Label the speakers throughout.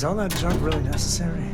Speaker 1: Is all that junk really necessary?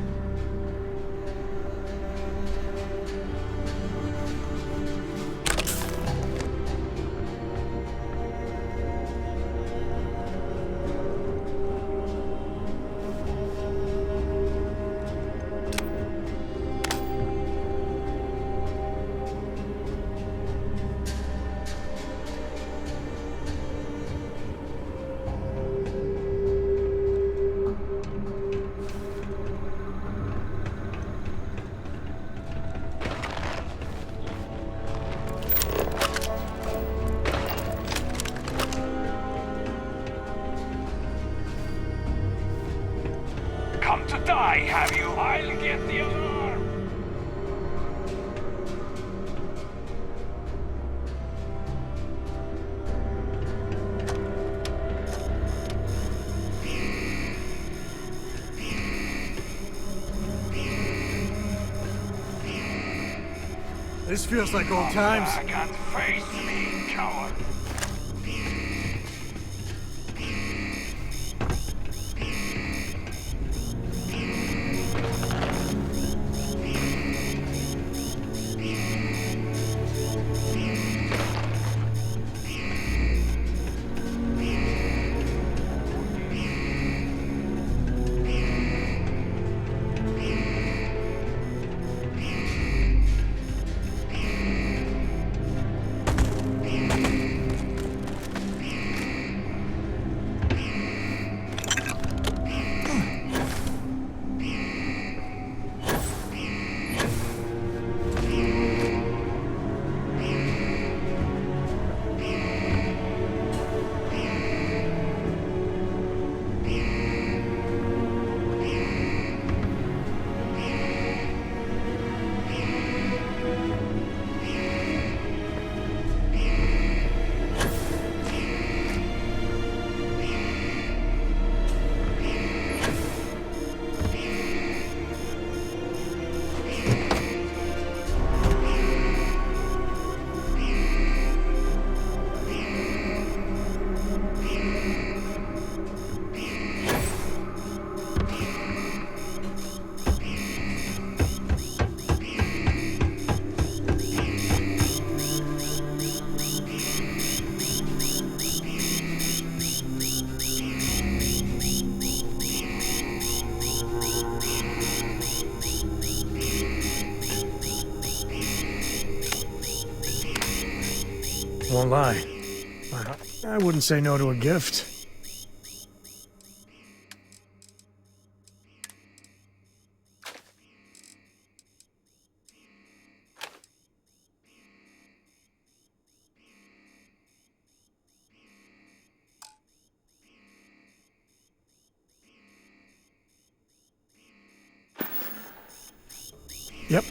Speaker 2: Come to die, have you? I'll get the alarm!
Speaker 1: This feels like old times.
Speaker 2: I can't face me, coward!
Speaker 1: Won't lie. I wouldn't say no to a gift. Yep.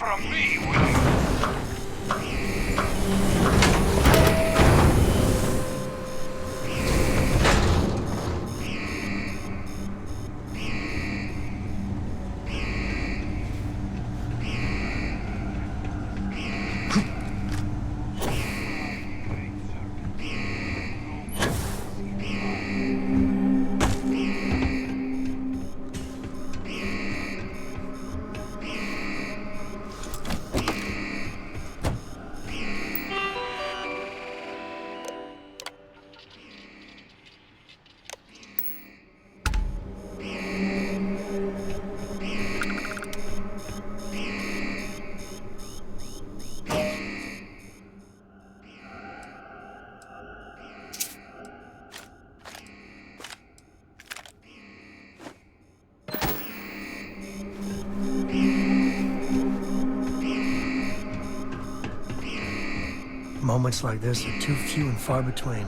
Speaker 2: from me, will you?
Speaker 1: Moments like this are too few and far between.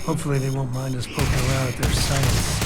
Speaker 1: Hopefully they won't mind us poking around at their science.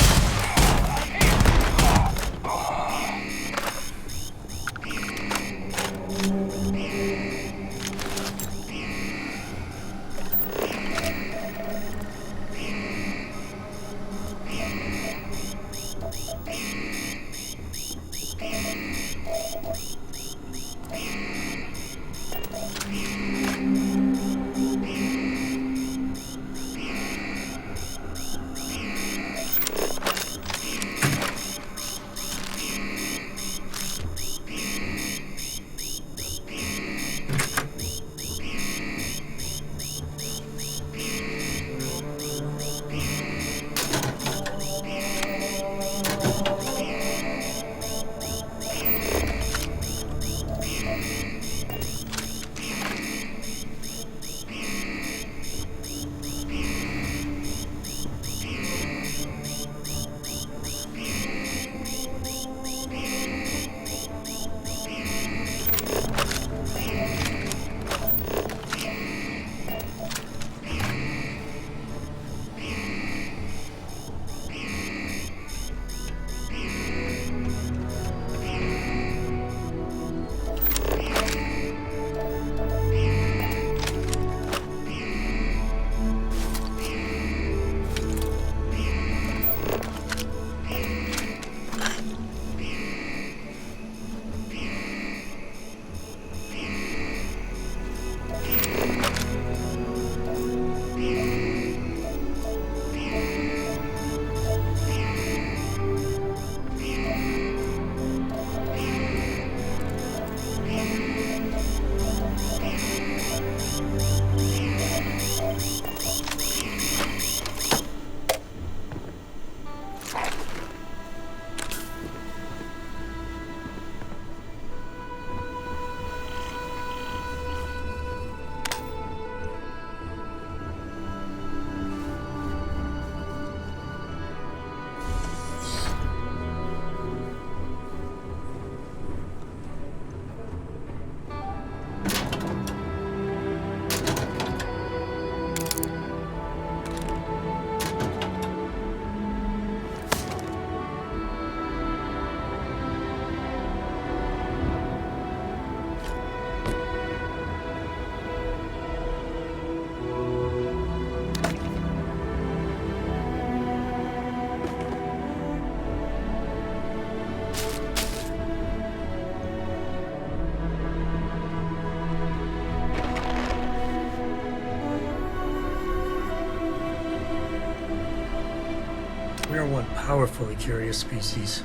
Speaker 1: We are one powerfully curious species.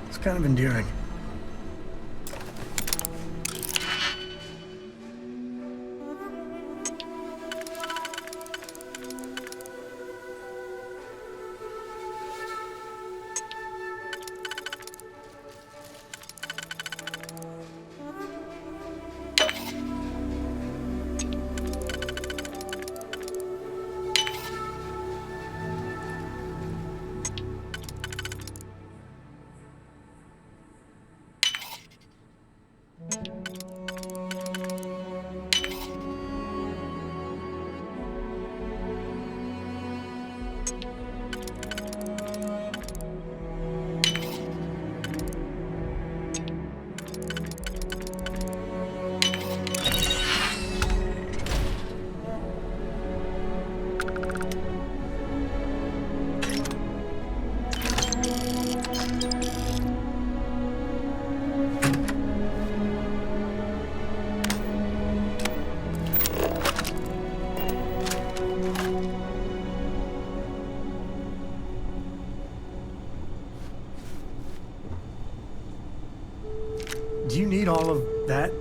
Speaker 1: It's kind of endearing. Do you need all of that?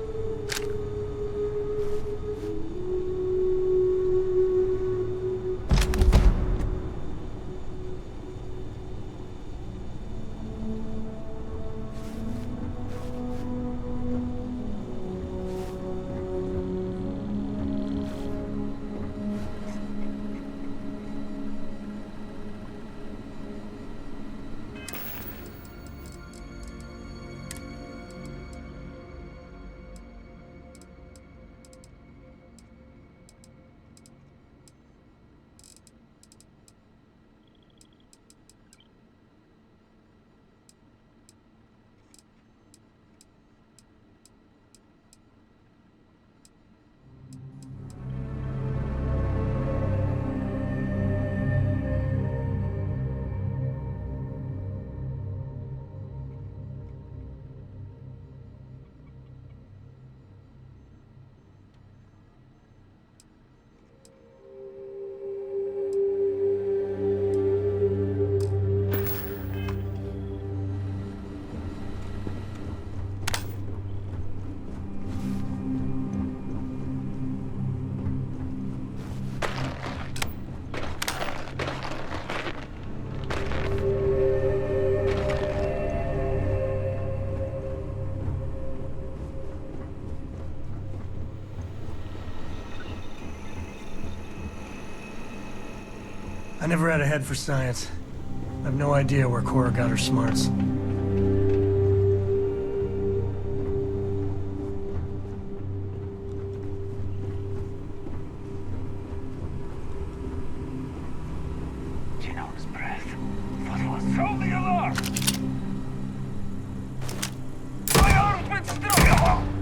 Speaker 1: I never had a head for science. I have no idea where Cora got her smarts.
Speaker 2: Geno's breath. What was sound the alarm? My arms went strong.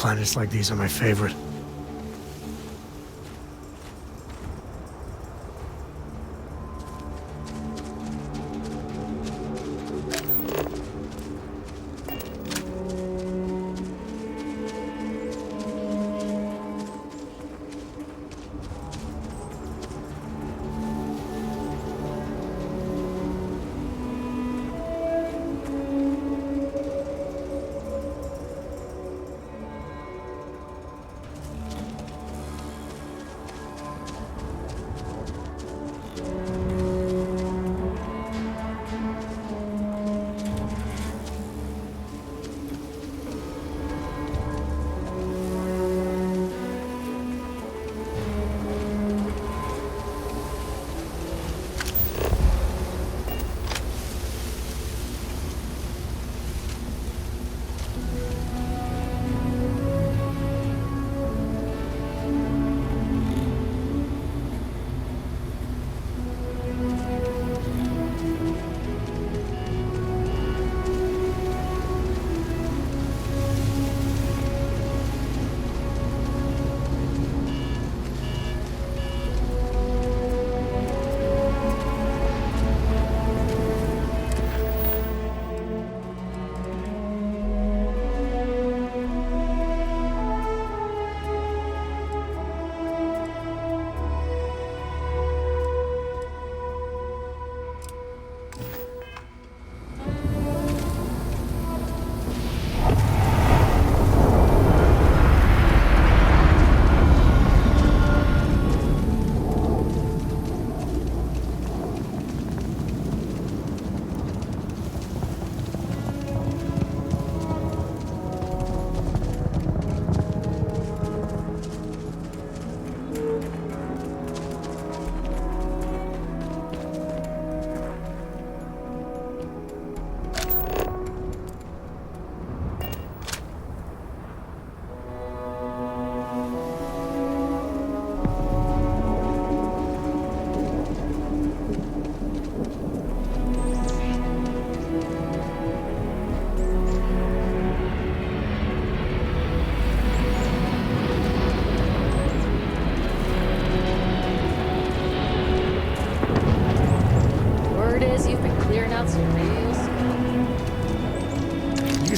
Speaker 1: Planets like these are my favorite.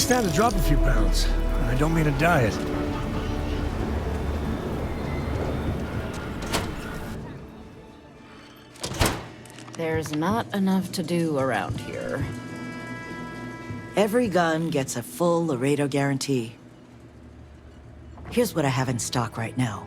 Speaker 1: Stand to drop a few pounds. I don't mean a diet.
Speaker 3: There's not enough to do around here.
Speaker 4: Every gun gets a full Laredo guarantee. Here's what I have in stock right now.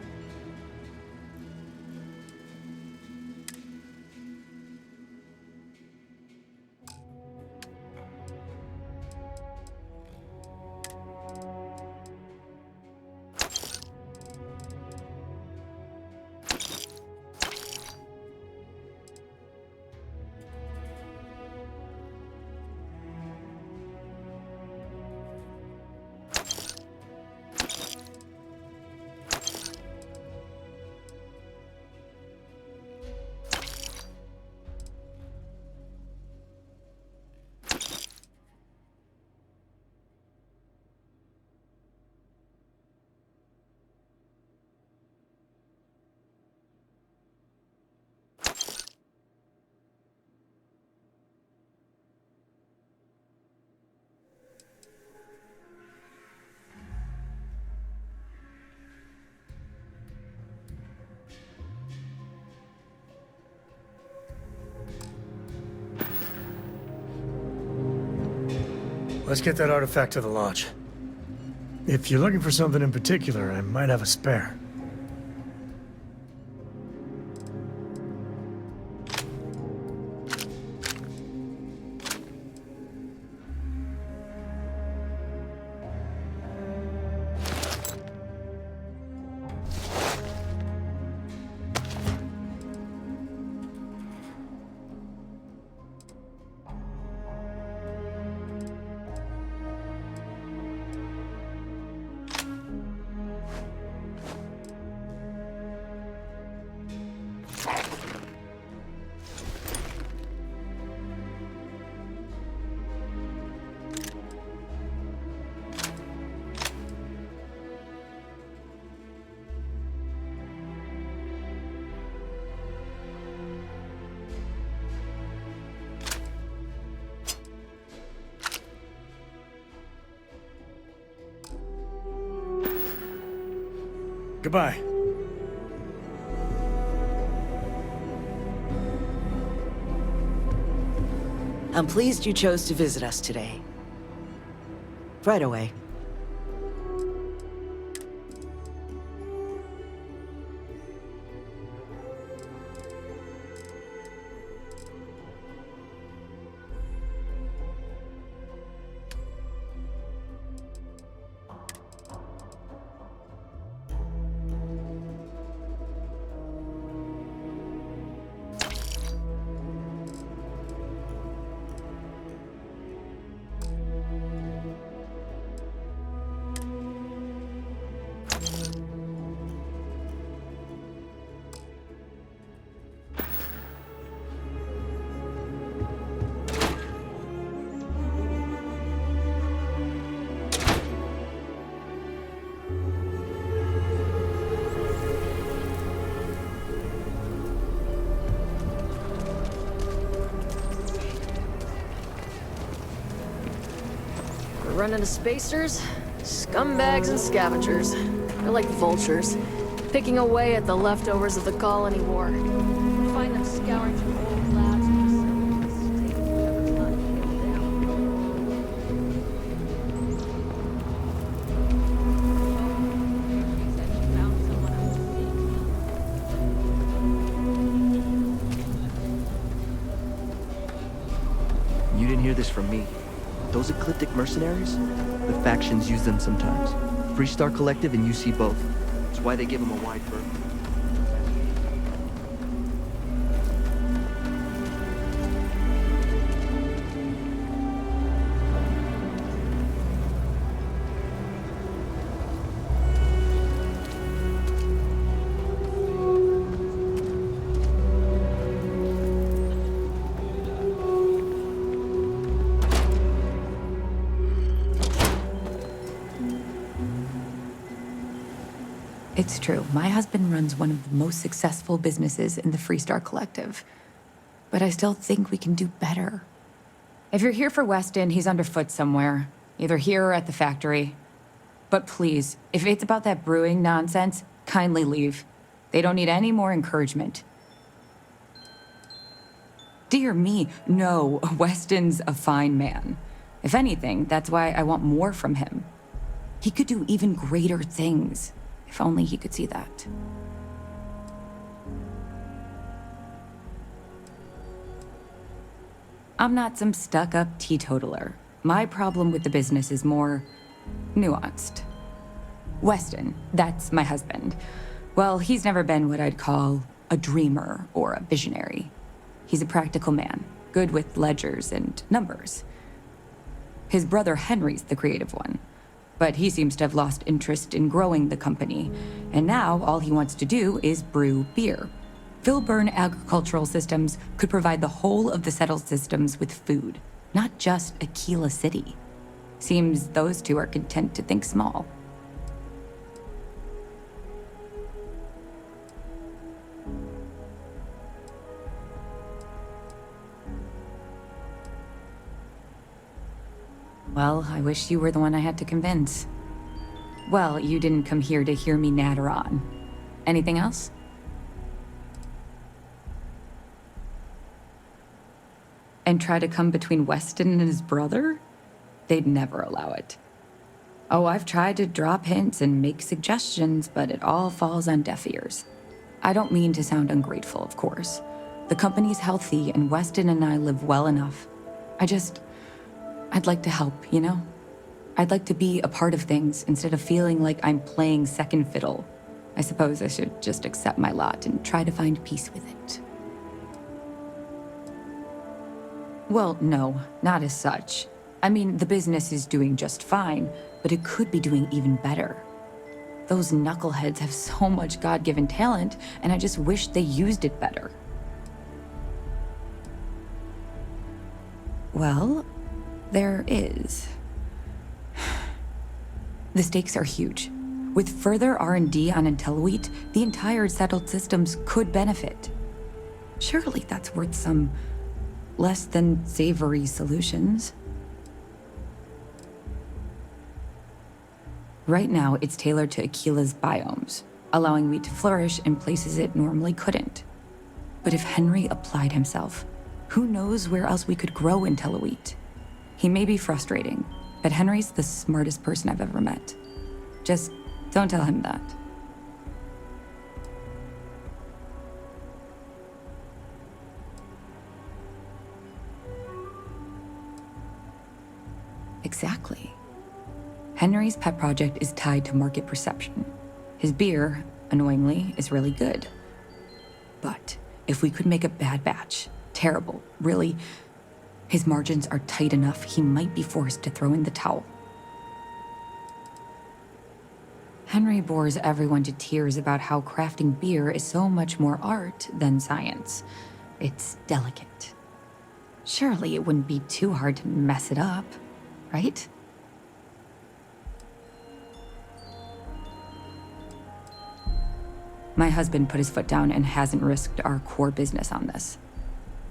Speaker 1: Let's get that artifact to the lodge. If you're looking for something in particular, I might have a spare. Goodbye.
Speaker 4: I'm pleased you chose to visit us today. Right away.
Speaker 5: We're running to spacers, scumbags, and scavengers. They're like vultures, picking away at the leftovers of the colony war. We find them scouring through old labs and facilities, taking whatever time to get them down. She said she found someone else to speak.
Speaker 6: You didn't hear this from me. Those ecliptic mercenaries? The factions use them sometimes. Freestar Collective and UC both. That's why they give them a wide berth.
Speaker 7: It's true. My husband runs one of the most successful businesses in the Freestar Collective. But I still think we can do better. If you're here for Weston, he's underfoot somewhere. Either here or at the factory. But please, if it's about that brewing nonsense, kindly leave. They don't need any more encouragement. Dear me, no, Weston's a fine man. If anything, that's why I want more from him. He could do even greater things. If only he could see that. I'm not some stuck-up teetotaler. My problem with the business is more nuanced. Weston, that's my husband. Well, he's never been what I'd call a dreamer or a visionary. He's a practical man, good with ledgers and numbers. His brother Henry's the creative one. But he seems to have lost interest in growing the company, and now all he wants to do is brew beer. Filburn Agricultural Systems could provide the whole of the settled systems with food, not just Aquila City. Seems those two are content to think small. Well, I wish you were the one I had to convince. Well, you didn't come here to hear me natter on. Anything else? And try to come between Weston and his brother? They'd never allow it. Oh, I've tried to drop hints and make suggestions, but it all falls on deaf ears. I don't mean to sound ungrateful, of course. The company's healthy, and Weston and I live well enough. I'd like to help, you know? I'd like to be a part of things instead of feeling like I'm playing second fiddle. I suppose I should just accept my lot and try to find peace with it. Well, no, not as such. I mean, the business is doing just fine, but it could be doing even better. Those knuckleheads have so much God-given talent, and I just wish they used it better. Well, there is. The stakes are huge. With further R&D on IntelliWheat, the entire settled systems could benefit. Surely that's worth some less than savory solutions. Right now, it's tailored to Aquila's biomes. allowing wheat to flourish in places it normally couldn't. But if Henry applied himself, who knows where else we could grow IntelliWheat? He may be frustrating, but Henry's the smartest person I've ever met. Just don't tell him that. Exactly. Henry's pet project is tied to market perception. His beer, annoyingly, is really good. But if we could make a bad batch, terrible, really, his margins are tight enough he might be forced to throw in the towel. Henry bores everyone to tears about how crafting beer is so much more art than science. It's delicate. Surely it wouldn't be too hard to mess it up, right? My husband put his foot down and hasn't risked our core business on this.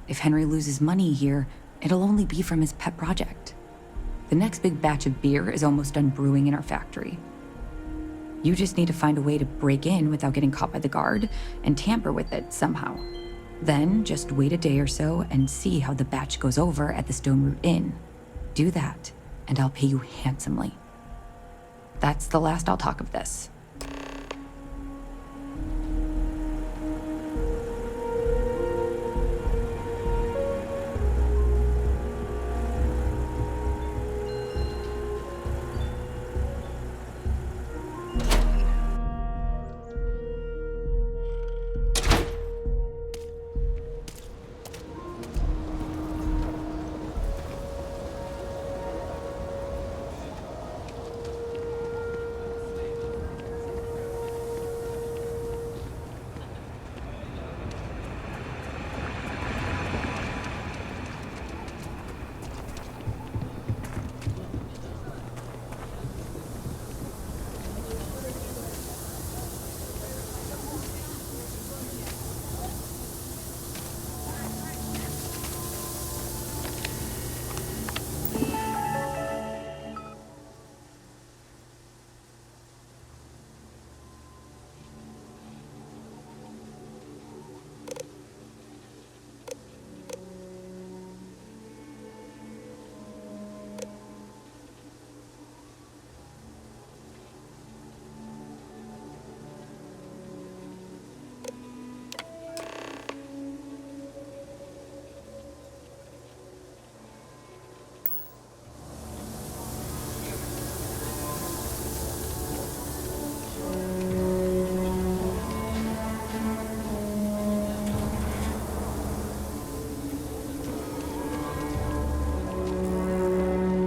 Speaker 7: If Henry loses money here, it'll only be from his pet project. The next big batch of beer is almost done brewing in our factory. You just need to find a way to break in without getting caught by the guard and tamper with it somehow. Then just wait a day or so and see how the batch goes over at the Stone Root Inn. Do that, and I'll pay you handsomely. That's the last I'll talk of this.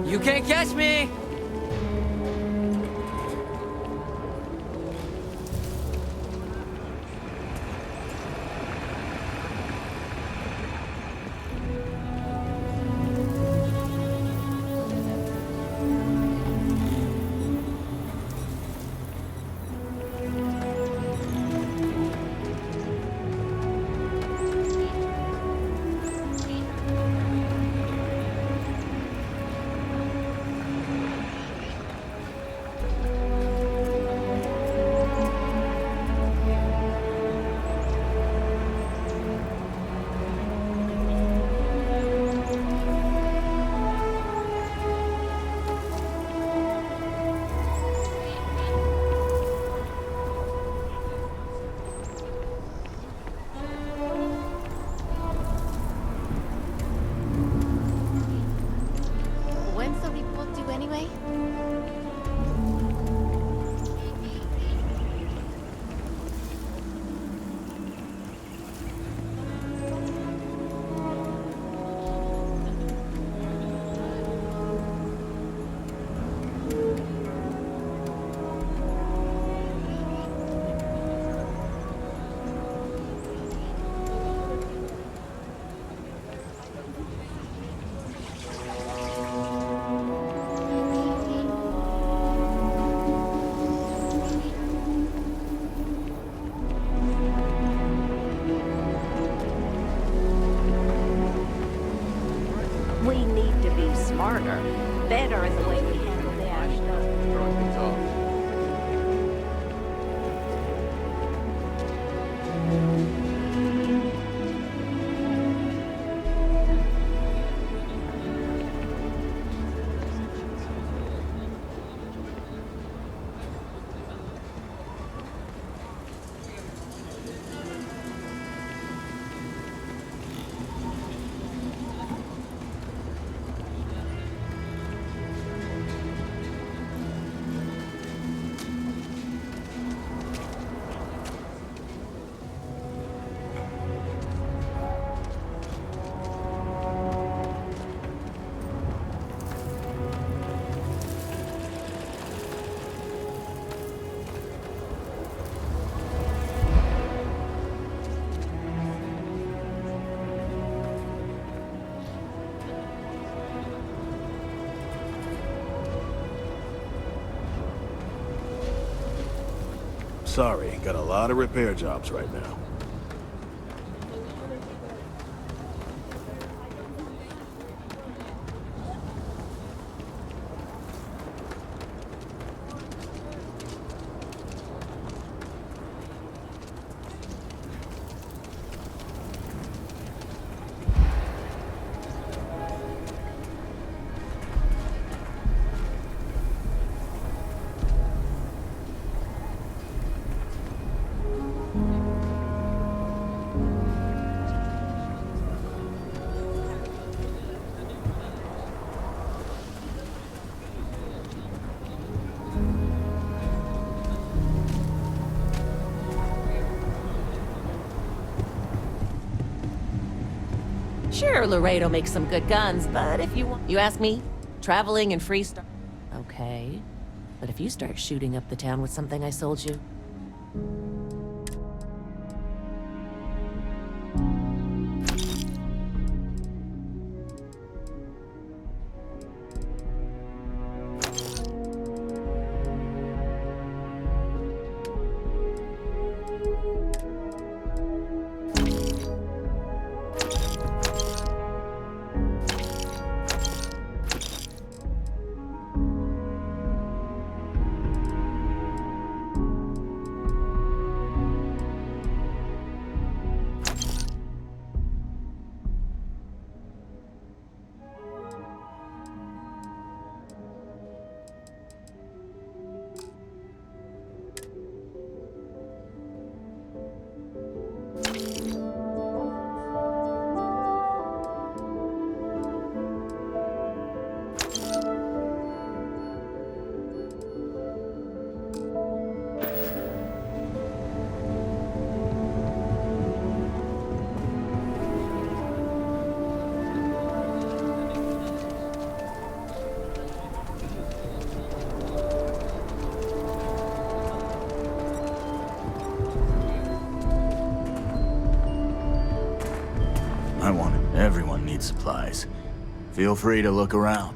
Speaker 8: You can't catch me!
Speaker 3: When's the report due anyway?
Speaker 9: We need to be smarter, better in the way we handle the action.
Speaker 8: Sorry, got a lot of repair jobs right now.
Speaker 9: Sure, Laredo makes some good guns, but if you want... You ask me? Traveling and freestyle... Okay. But if you start shooting up the town with something I sold you...
Speaker 10: I want it. Everyone needs supplies. Feel free to look around.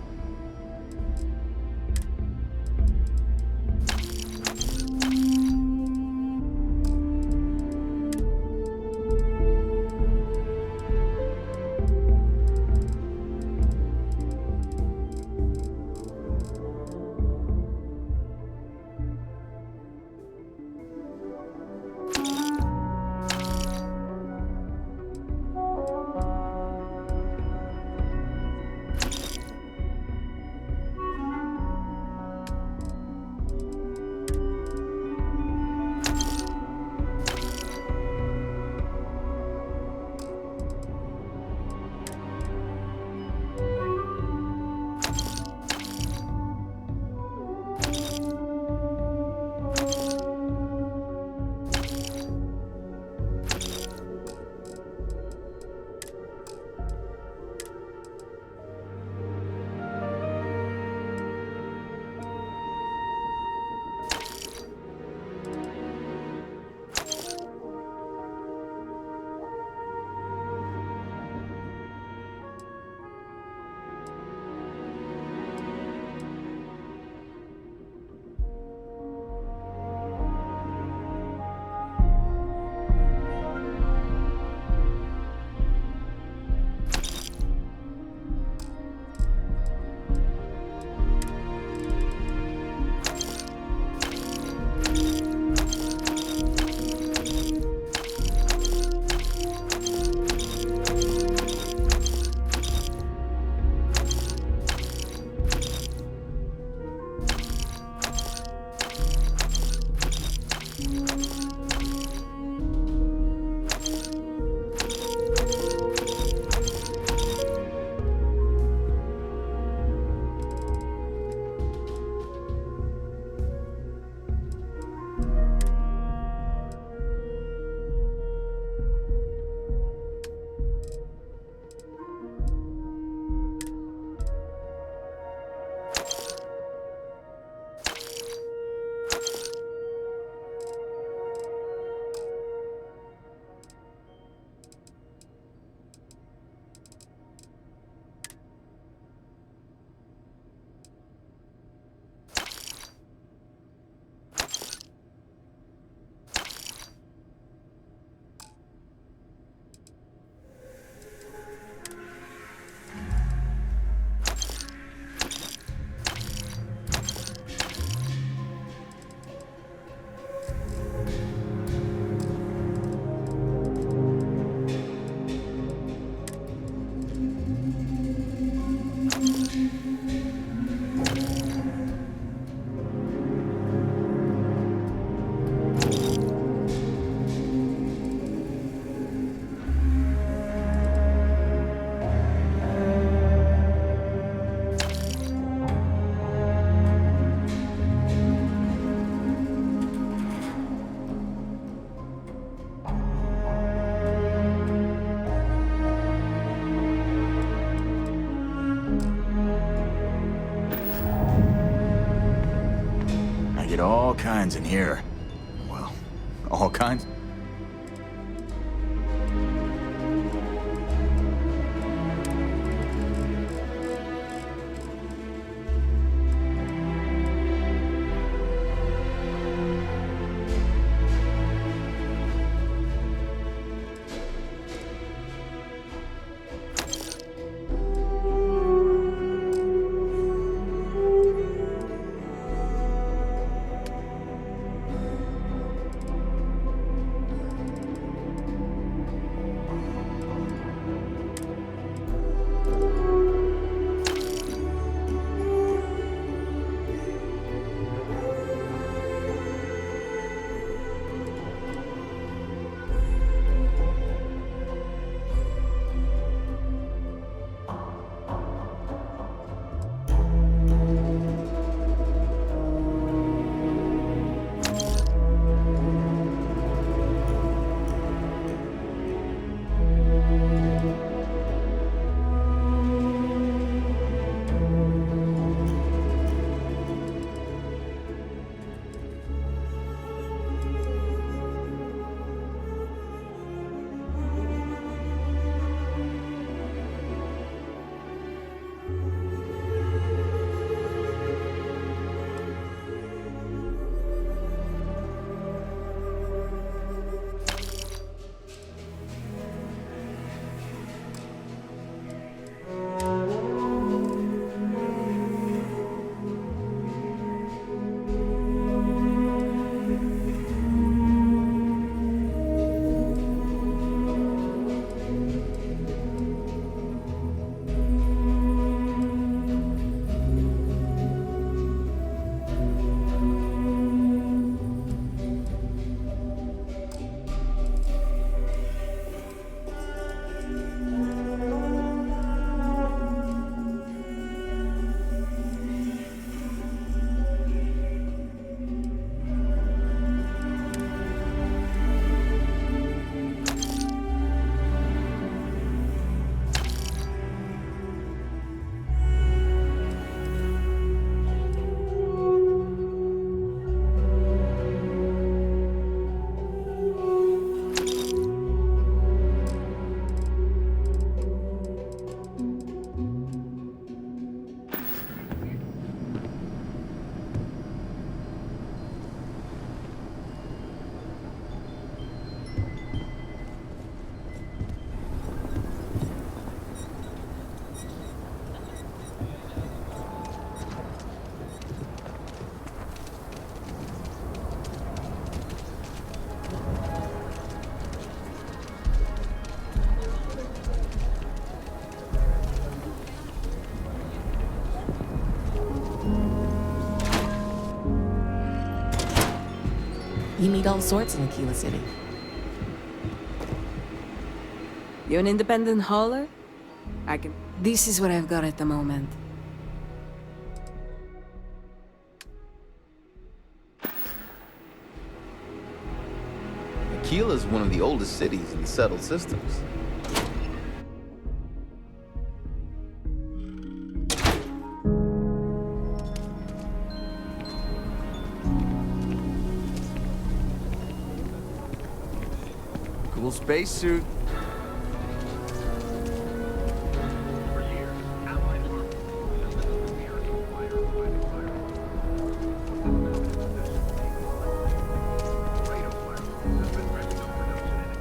Speaker 10: kinds in here. Well, all kinds?
Speaker 9: You meet all sorts in Aquila City.
Speaker 11: You an independent hauler? This is what I've got at the moment.
Speaker 12: Aquila is one of the oldest cities in the settled systems. Cool spacesuit.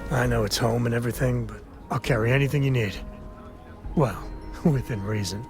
Speaker 1: I know it's home and everything, but I'll carry anything you need. Well, within reason.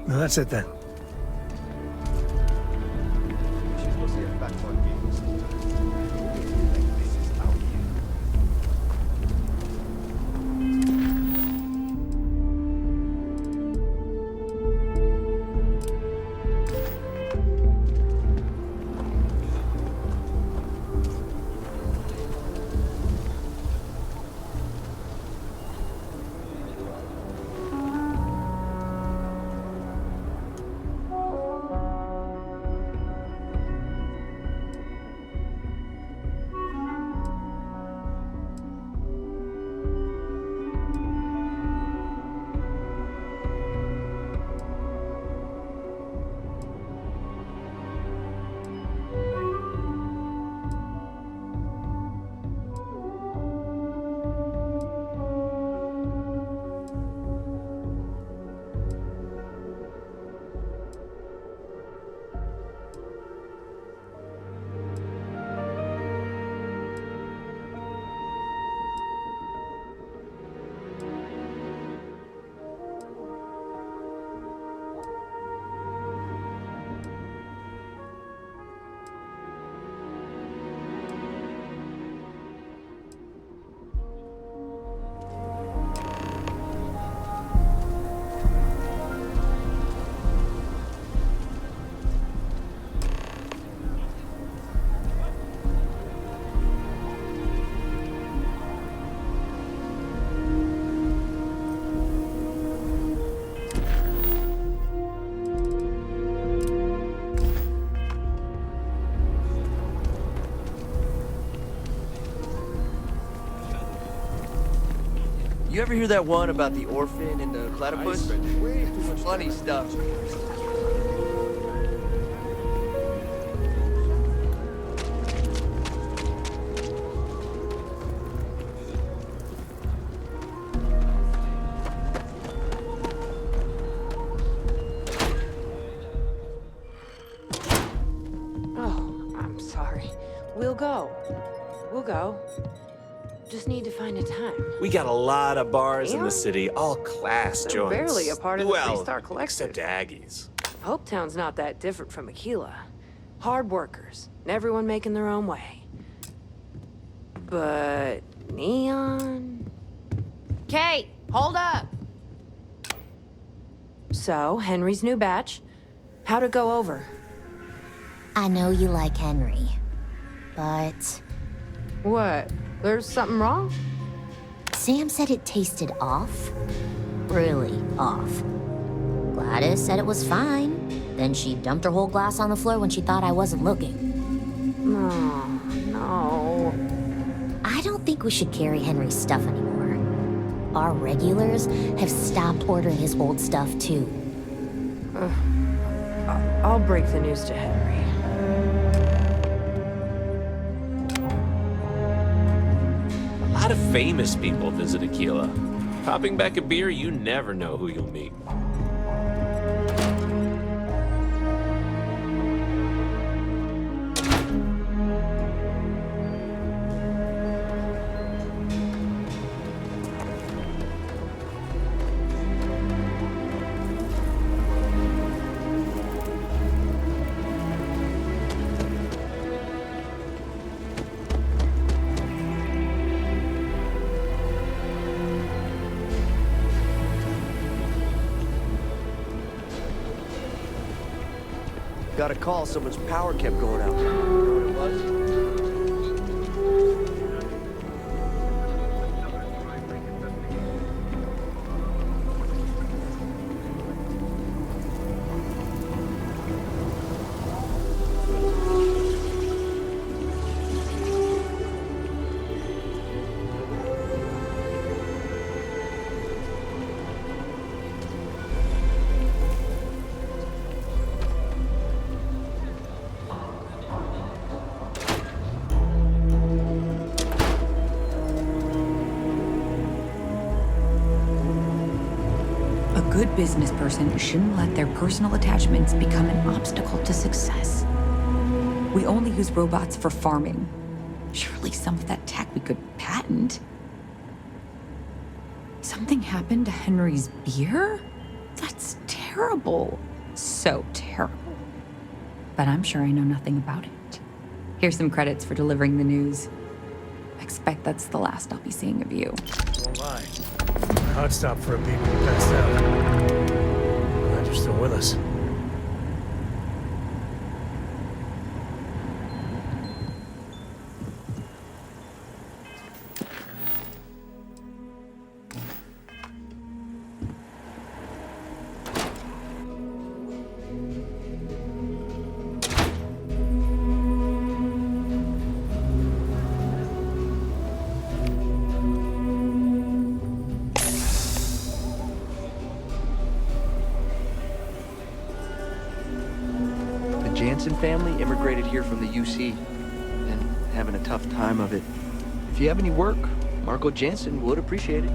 Speaker 1: Well, that's it then.
Speaker 6: You ever hear that one about the orphan and the platypus? Funny stuff.
Speaker 11: Oh, I'm sorry. We'll go. We'll go. Just need to find a time.
Speaker 13: We got a lot of bars in
Speaker 11: Yeah?
Speaker 13: the city, all class
Speaker 11: They're
Speaker 13: joints.
Speaker 11: barely a part of the
Speaker 13: Well,
Speaker 11: Three-Star Collective.
Speaker 13: except Aggies.
Speaker 11: Hopetown's not that different from Aquila. Hard workers, and everyone making their own way. But Neon?
Speaker 3: Kate, hold up!
Speaker 11: So, Henry's new batch. How'd it go over?
Speaker 14: I know you like Henry, but
Speaker 11: What? There's something wrong?
Speaker 14: Sam said it tasted off. Really off. Gladys said it was fine. Then she dumped her whole glass on the floor when she thought I wasn't looking.
Speaker 11: No.
Speaker 14: I don't think we should carry Henry's stuff anymore. Our regulars have stopped ordering his old stuff too.
Speaker 11: I'll break the news to Henry.
Speaker 13: A lot of famous people visit Aquila. Popping back a beer, you never know who you'll meet.
Speaker 6: Got a call, someone's power kept going out. You know what it was?
Speaker 7: A good business person shouldn't let their personal attachments become an obstacle to success. We only use robots for farming. Surely some of that tech we could patent. Something happened to Henry's beer? That's terrible. So terrible. But I'm sure I know nothing about it. Here's some credits for delivering the news. I expect that's the last I'll be seeing of you.
Speaker 1: Won't lie. Hard stop for a beat when we passed out. Glad you're still with us.
Speaker 6: Family immigrated here from the UC and having a tough time of it. If you have any work, Marco Jansen would appreciate it.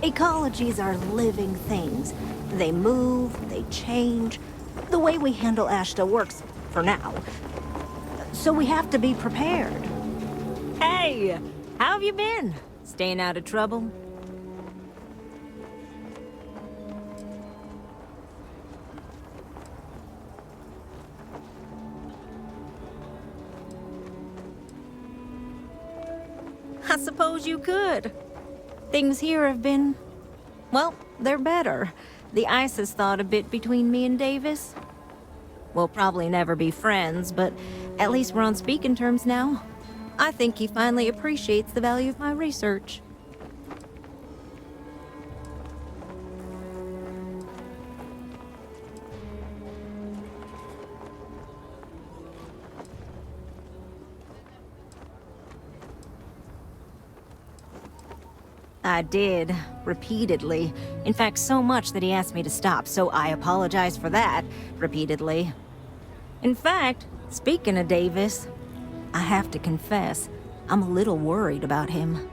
Speaker 15: Ecologies are living things. They move, they change. The way we handle Ashta works for now. So we have to be prepared. Hey, how have you been? Staying out of trouble? I suppose you could. Things here have been... well, they're better. The ice has thawed a bit between me and Davis. We'll probably never be friends, but at least we're on speaking terms now. I think he finally appreciates the value of my research. I did, repeatedly. In fact, so much that he asked me to stop, so I apologized for that, repeatedly. In fact, speaking of Davis, I have to confess, I'm a little worried about him.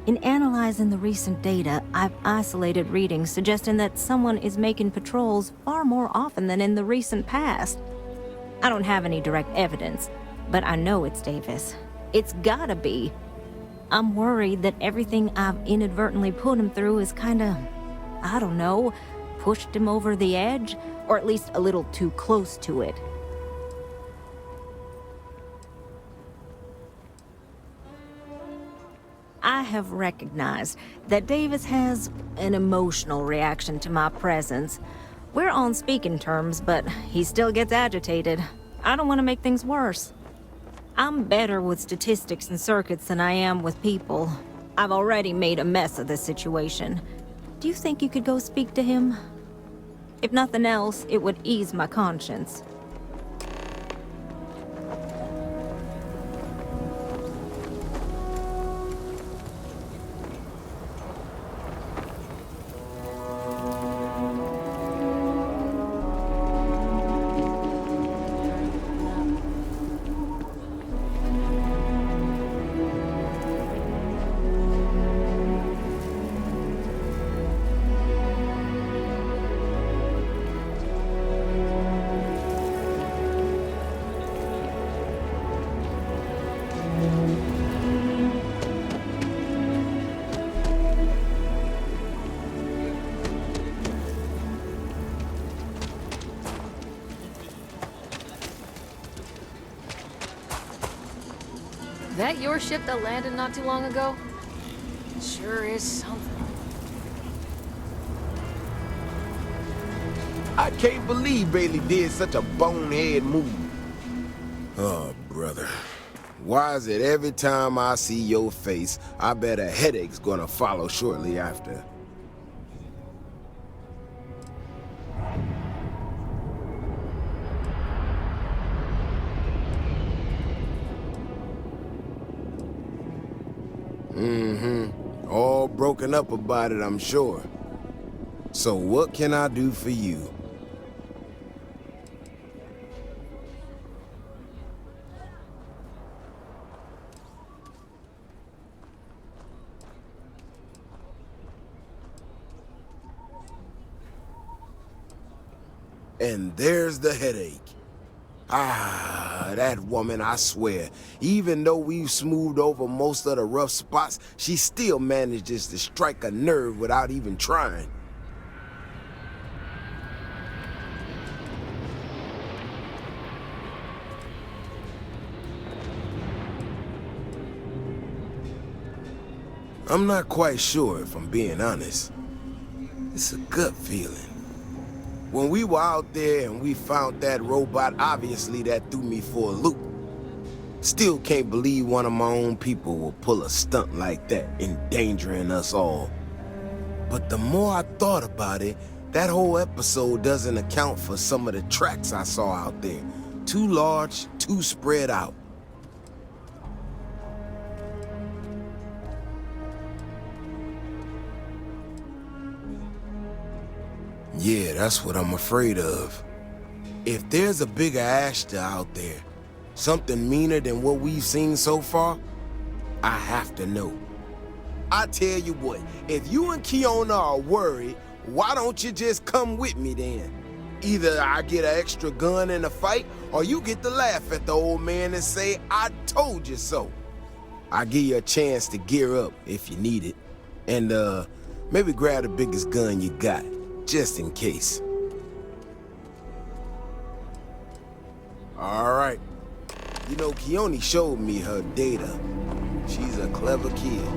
Speaker 15: In analyzing the recent data, I've isolated readings suggesting that someone is making patrols far more often than in the recent past. I don't have any direct evidence, but I know it's Davis. It's gotta be. I'm worried that everything I've inadvertently put him through is kinda, I don't know, pushed him over the edge, or at least a little too close to it. I have recognized that Davis has an emotional reaction to my presence. We're on speaking terms, but he still gets agitated. I don't want to make things worse. I'm better with statistics and circuits than I am with people. I've already made a mess of this situation. Do you think you could go speak to him? If nothing else, it would ease my conscience.
Speaker 5: That your ship that landed not too long ago? Sure is something.
Speaker 16: I can't believe Bailey did such a bonehead move. Oh, brother. Why is it every time I see your face, I bet a headache's gonna follow shortly after? All broken up about it, I'm sure. So what can I do for you? And there's the headache. Ah, that woman, I swear. Even though we've smoothed over most of the rough spots, she still manages to strike a nerve without even trying. I'm not quite sure, if I'm being honest. It's a gut feeling. When we were out there and we found that robot, obviously that threw me for a loop. Still can't believe one of my own people will pull a stunt like that, endangering us all. But the more I thought about it, that whole episode doesn't account for some of the tracks I saw out there. Too large, too spread out. Yeah, that's what I'm afraid of. If there's a bigger Ashta out there, something meaner than what we've seen so far, I have to know. I tell you what, if you and Kiona are worried, why don't you just come with me then? Either I get an extra gun in the fight, or you get to laugh at the old man and say, I told you so. I'll give you a chance to gear up if you need it. And, maybe grab the biggest gun you got, just in case. All right. You know, Keone showed me her data. She's a clever kid.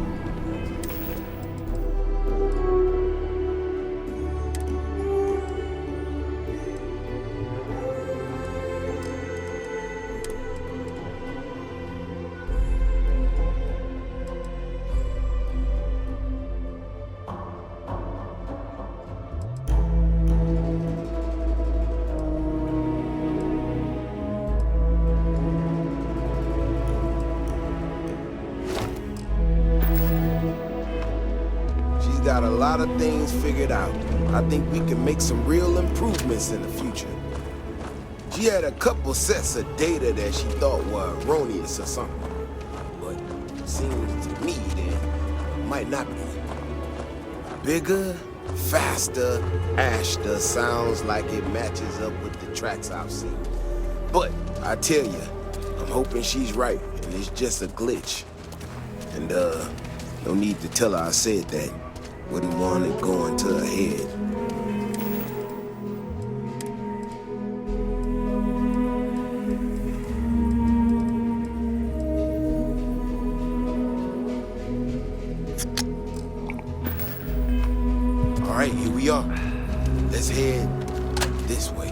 Speaker 16: Got a lot of things figured out. I think we can make some real improvements in the future. She had a couple sets of data that she thought were erroneous or something. But it seems to me that it might not be. Bigger, faster, Ashta sounds like it matches up with the tracks I've seen. But I tell you, I'm hoping she's right and it's just a glitch. And no need to tell her I said that. Wouldn't want it going to her head. All right, here we are. Let's head this way.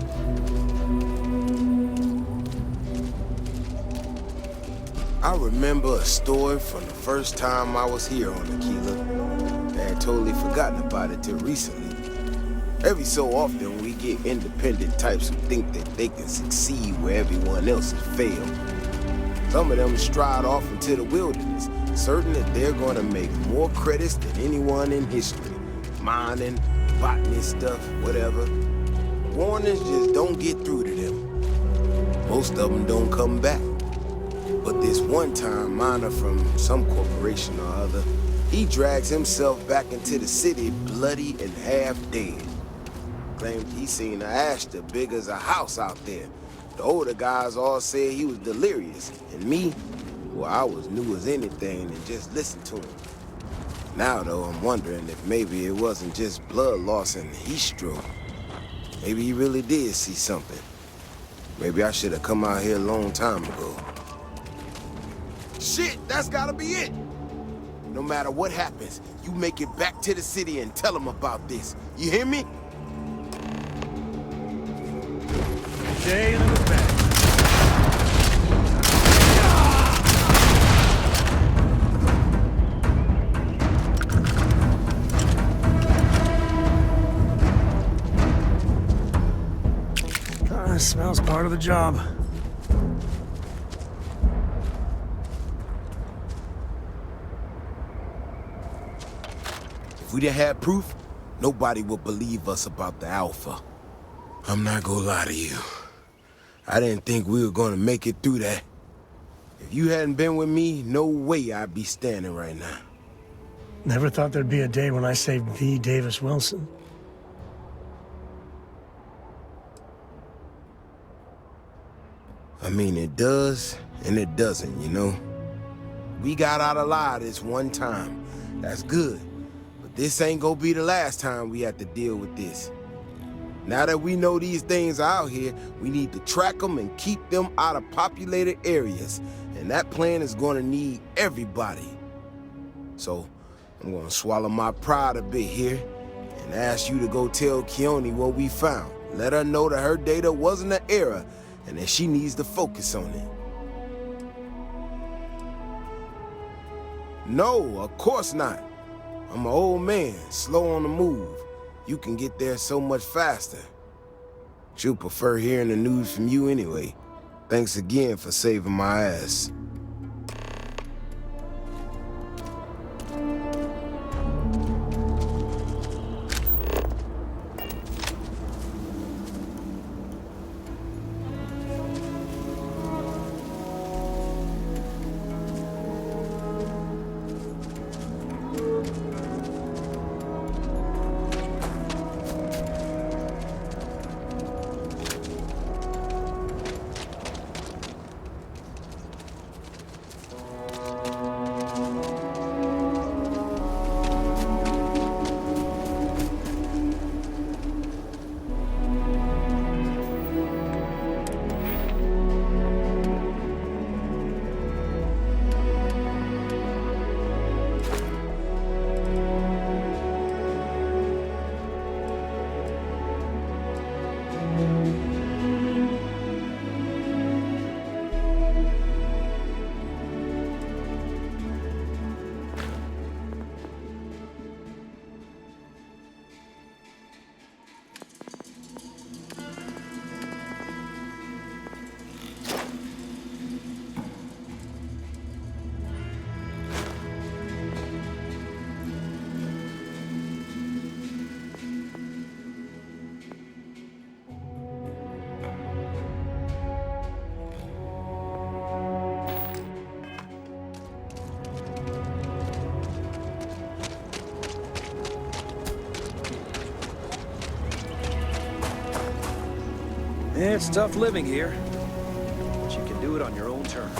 Speaker 16: I remember a story from the first time I was here on Aquila. I had totally forgotten about it till recently. Every so often we get independent types who think that they can succeed where everyone else has failed. Some of them stride off into the wilderness, certain that they're going to make more credits than anyone in history. Mining, botany stuff, whatever. Warnings just don't get through to them. Most of them don't come back. But this one-time miner from some corporation or other, he drags himself back into the city bloody and half dead. Claimed he seen a Ashta big as a house out there. The older guys all said he was delirious. And me, well, I was new as anything and just listened to him. Now, though, I'm wondering if maybe it wasn't just blood loss and heat stroke. Maybe he really did see something. Maybe I should have come out here a long time ago. Shit, that's gotta be it! No matter what happens, you make it back to the city and tell them about this. You hear me?
Speaker 1: Jay in the back. Smells part of the job.
Speaker 16: If we didn't have proof, nobody would believe us about the Alpha. I'm not gonna lie to you. I didn't think we were gonna make it through that. If you hadn't been with me, no way I'd be standing right now.
Speaker 1: Never thought there'd be a day when I saved the Davis Wilson.
Speaker 16: I mean, it does and it doesn't, you know? We got out alive this one time. That's good. But this ain't gonna be the last time we have to deal with this. Now that we know these things are out here, we need to track them and keep them out of populated areas. And that plan is gonna need everybody. So, I'm gonna swallow my pride a bit here and ask you to go tell Keone what we found. Let her know that her data wasn't an error and that she needs to focus on it. No, of course not. I'm an old man, slow on the move. You can get there so much faster. She'll prefer hearing the news from you anyway. Thanks again for saving my ass.
Speaker 17: Yeah, it's tough living here, but you can do it on your own terms.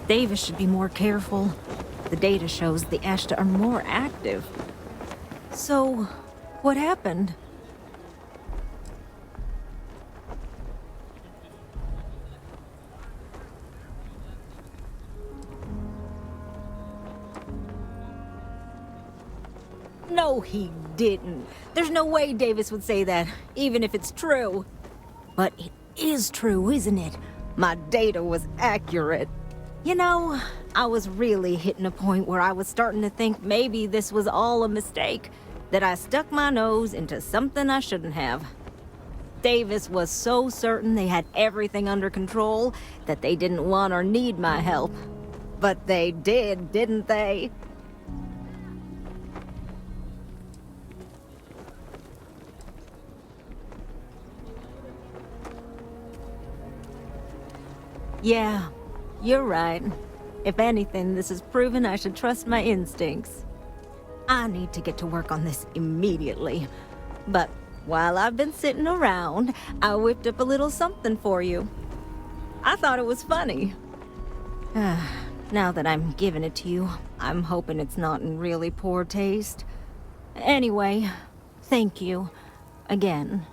Speaker 15: Davis should be more careful. The data shows the Ashta are more active. So, what happened? No, he didn't. There's no way Davis would say that, even if it's true. But it is true, isn't it? My data was accurate. You know, I was really hitting a point where I was starting to think maybe this was all a mistake, that I stuck my nose into something I shouldn't have. Davis was so certain they had everything under control that they didn't want or need my help. But they did, didn't they? Yeah, you're right. If anything, this has proven I should trust my instincts. I need to get to work on this immediately. But while I've been sitting around, I whipped up a little something for you. I thought it was funny. Now that I'm giving it to you, I'm hoping it's not in really poor taste. Anyway, thank you. Again.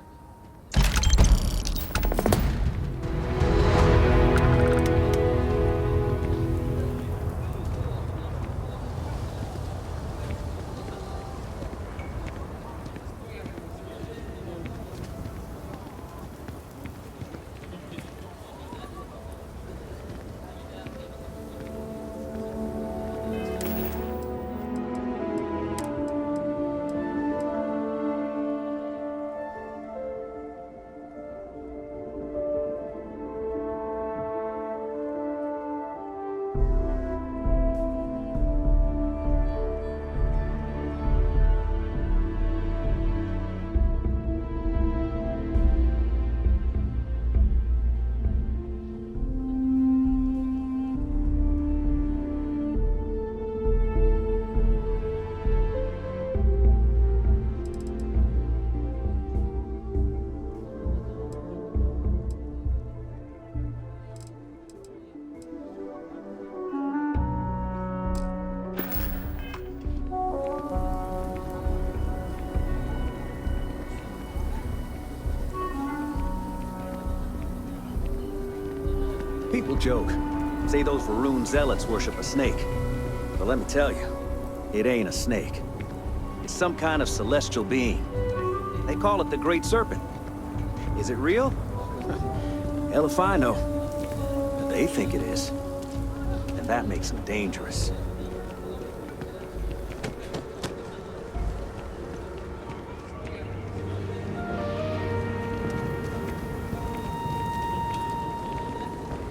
Speaker 17: People joke, say those Varun zealots worship a snake. But let me tell you, it ain't a snake. It's some kind of celestial being. They call it the Great Serpent. Is it real? Hell if I know. But they think it is. And that makes them dangerous.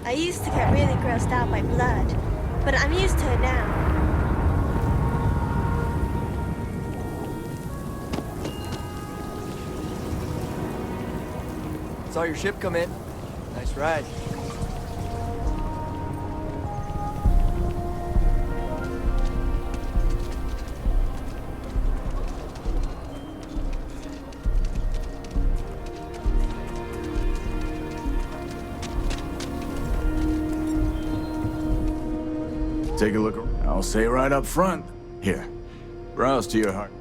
Speaker 18: I used to get really grossed out by blood, but I'm used to it now.
Speaker 12: Saw your ship come in. Nice ride.
Speaker 10: Take a look. I'll say right up front. Here, browse to your heart.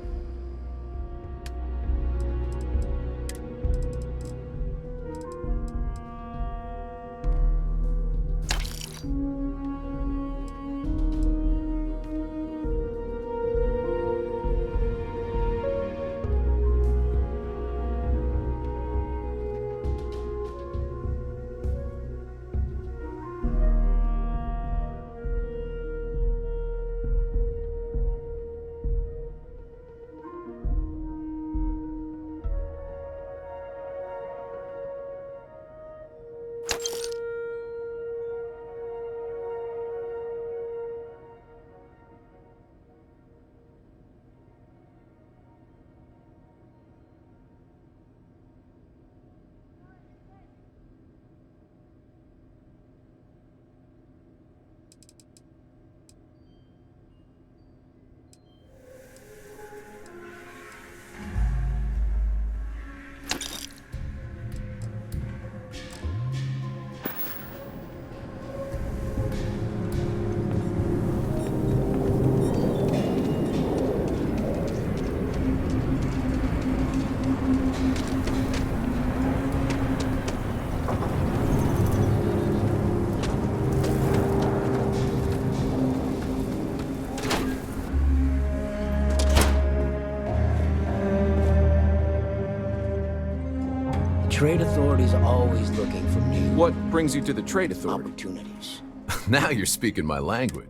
Speaker 19: Trade authorities are always looking for new...
Speaker 10: What brings you to the trade authority?
Speaker 19: Opportunities.
Speaker 20: Now you're speaking my language.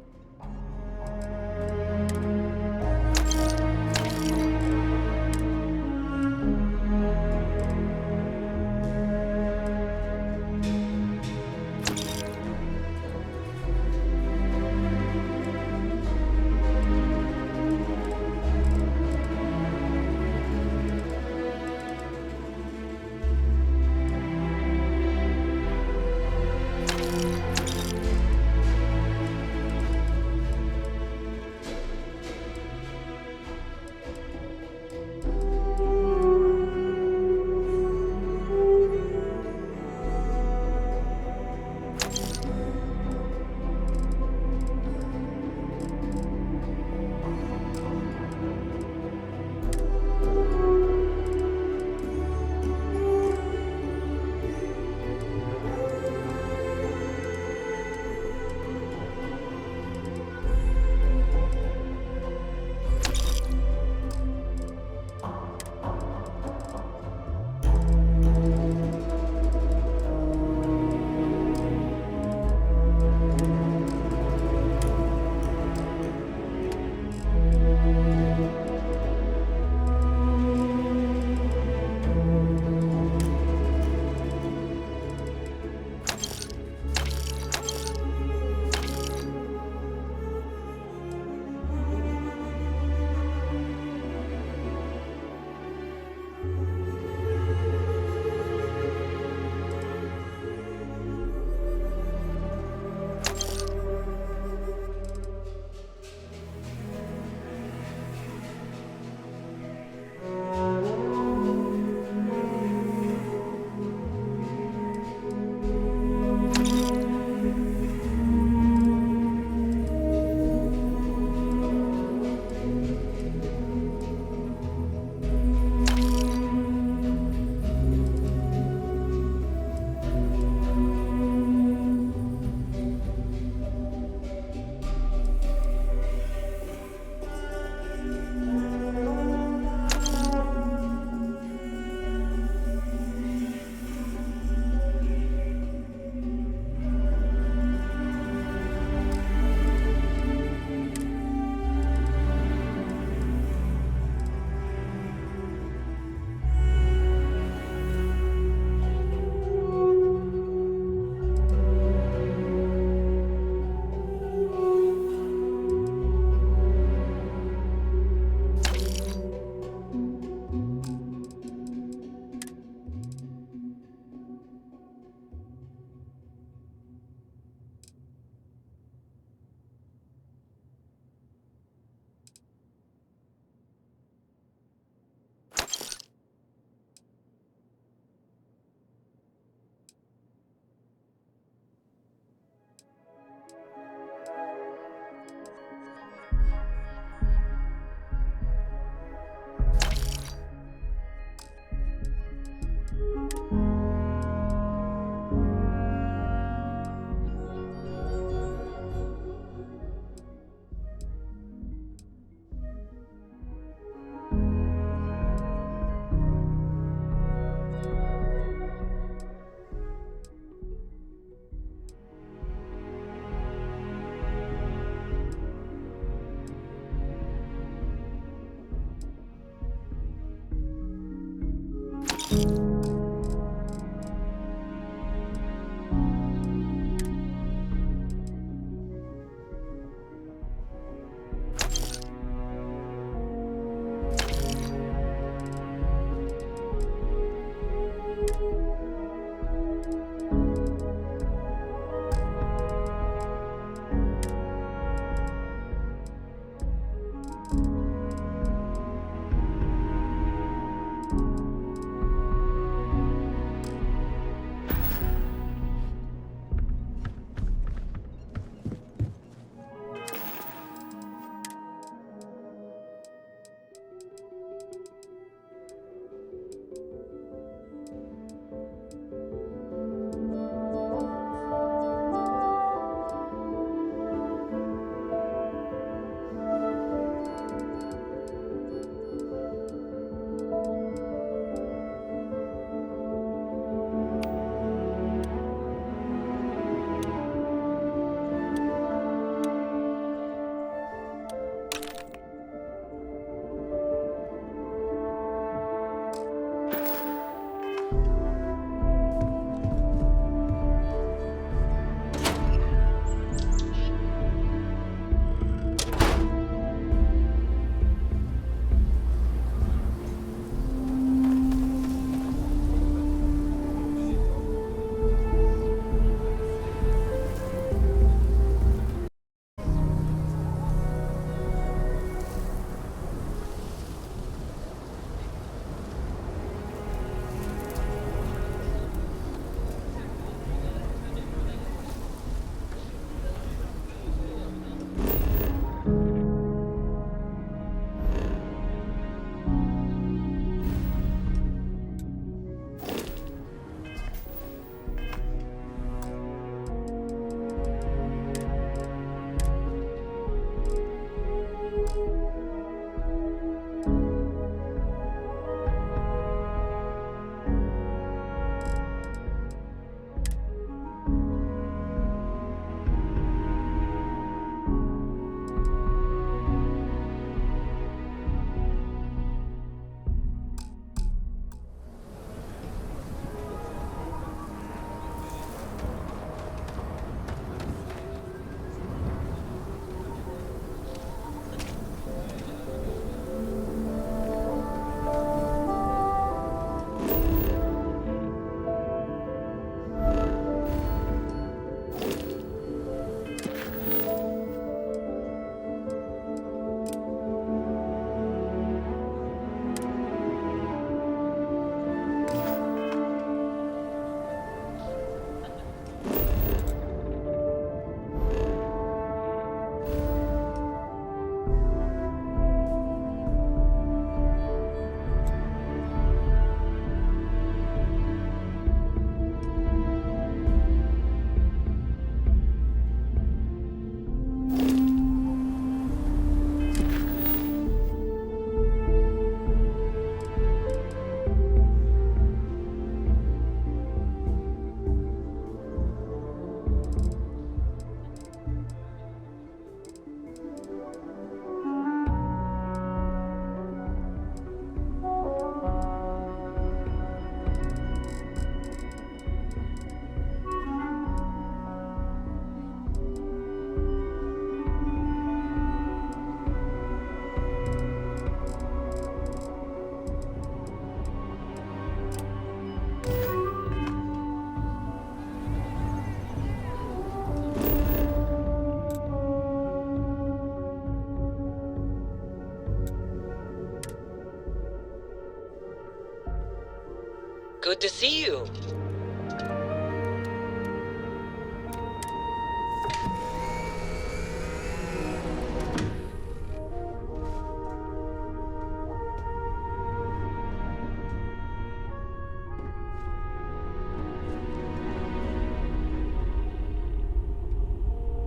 Speaker 21: Good to see you.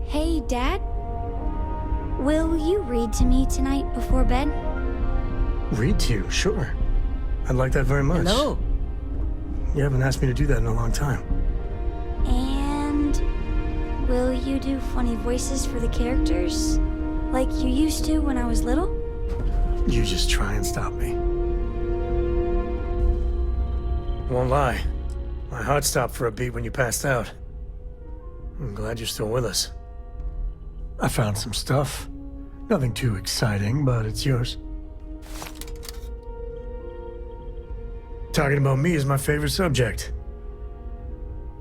Speaker 22: Hey, Dad? Will you read to me tonight before bed?
Speaker 1: Read to you? Sure. I'd like that very much.
Speaker 9: Hello.
Speaker 1: You haven't asked me to do that in a long time.
Speaker 22: And will you do funny voices for the characters? Like you used to when I was little?
Speaker 1: You just try and stop me. Won't lie. My heart stopped for a beat when you passed out. I'm glad you're still with us. I found some stuff. Nothing too exciting, but it's yours. Talking about me is my favorite subject.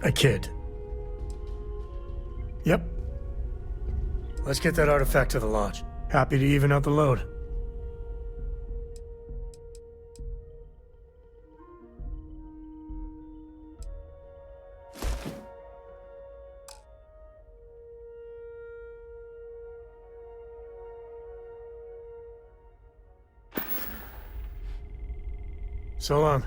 Speaker 1: A kid. Yep. Let's get that artifact to the lodge. Happy to even out the load. So long.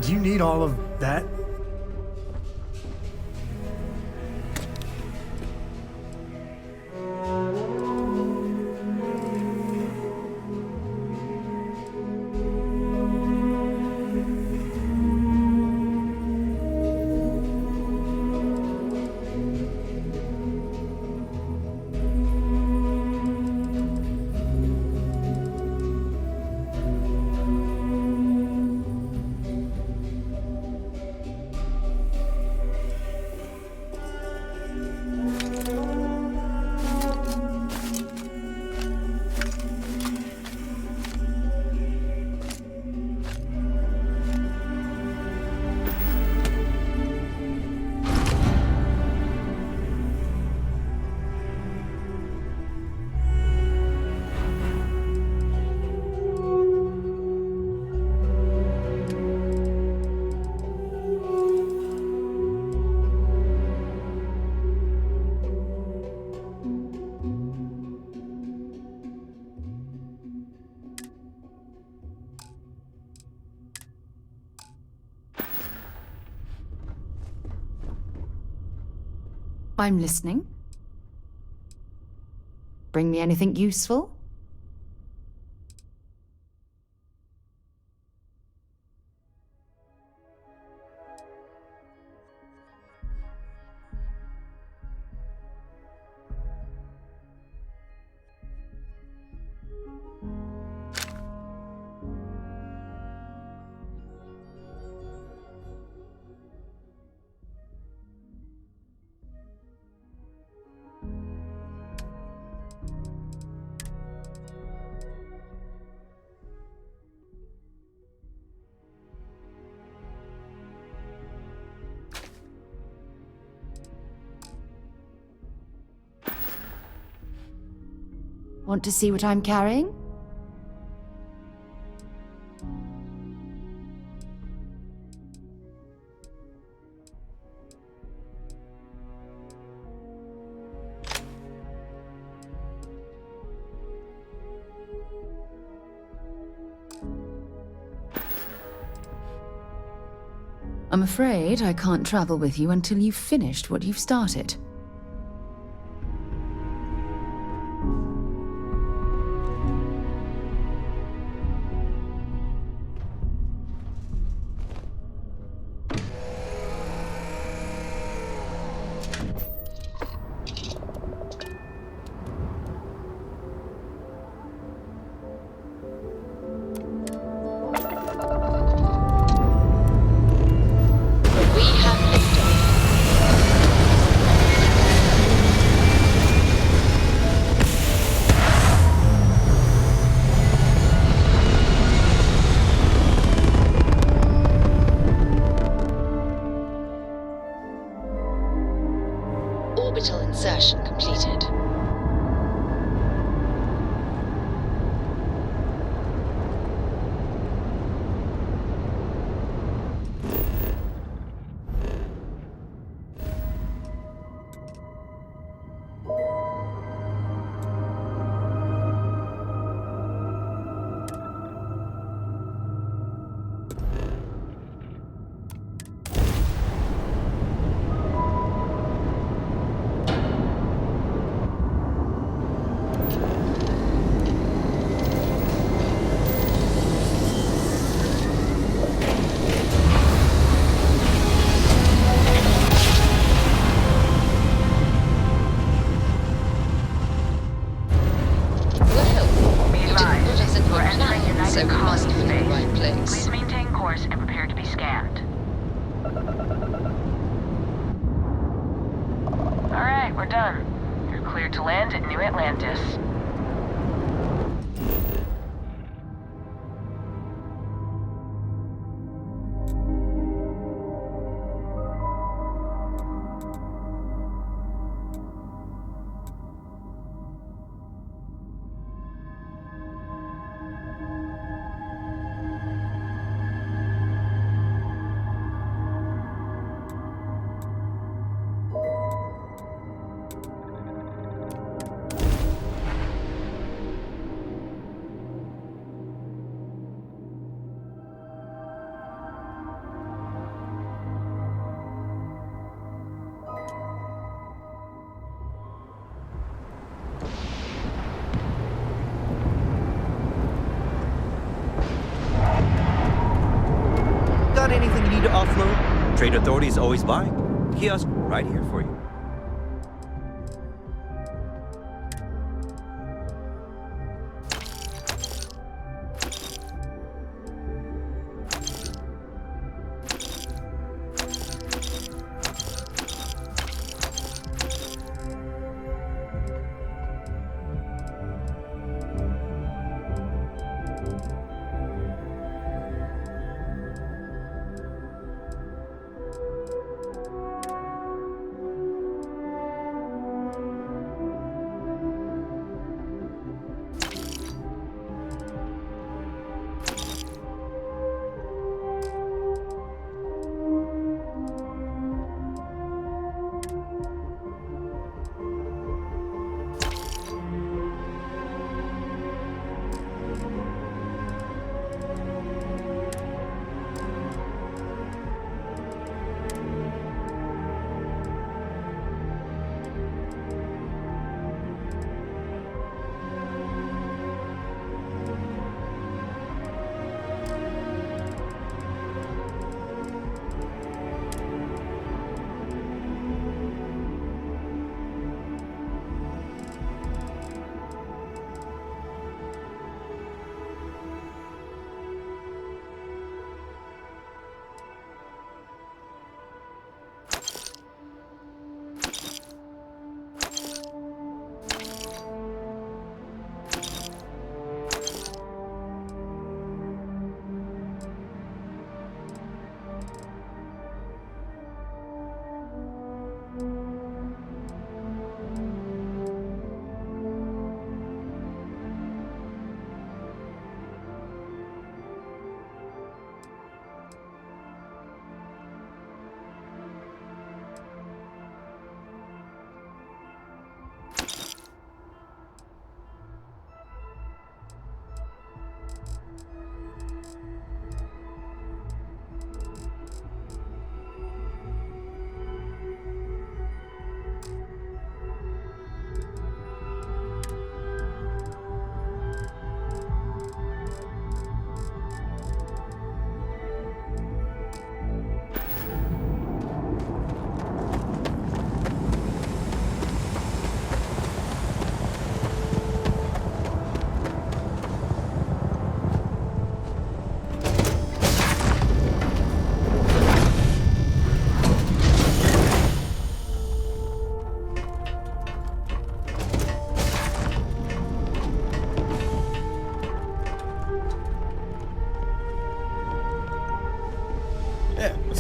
Speaker 1: Do you need all of that?
Speaker 3: I'm listening. Bring me anything useful? Want to see what I'm carrying? I'm afraid I can't travel with you until you've finished what you've started.
Speaker 2: Orbital insertion completed.
Speaker 21: Please maintain course and prepare to be scanned. Alright, we're done. You're cleared to land at New Atlantis.
Speaker 23: Got anything you need to offload? Trade authorities always buying. Kiosk right here for you.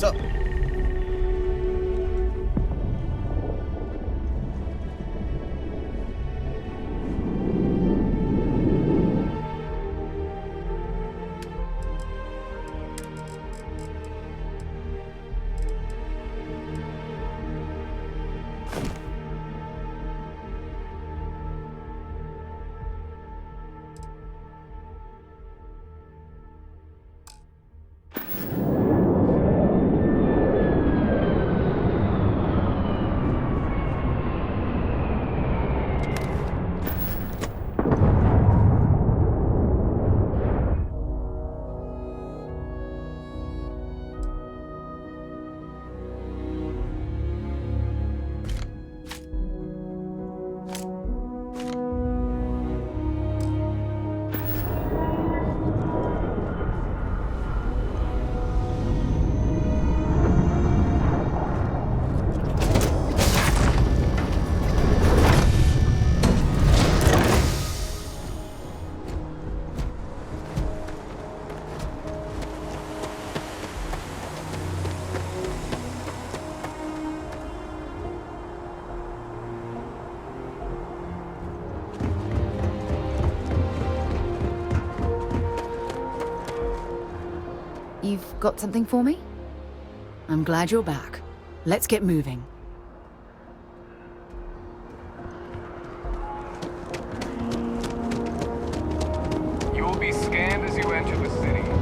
Speaker 16: What's up?
Speaker 3: You've got something for me? I'm glad you're back. Let's get moving.
Speaker 4: You will be scanned as you enter the city.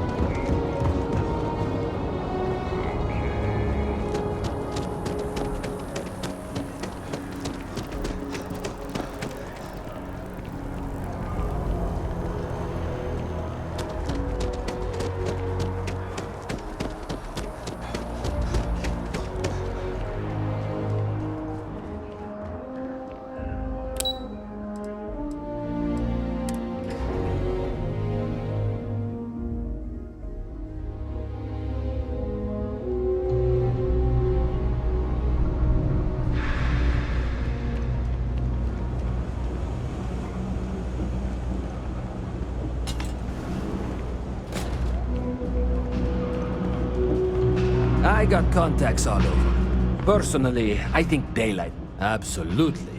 Speaker 19: I got contacts all over. Personally, I think daylight. Absolutely.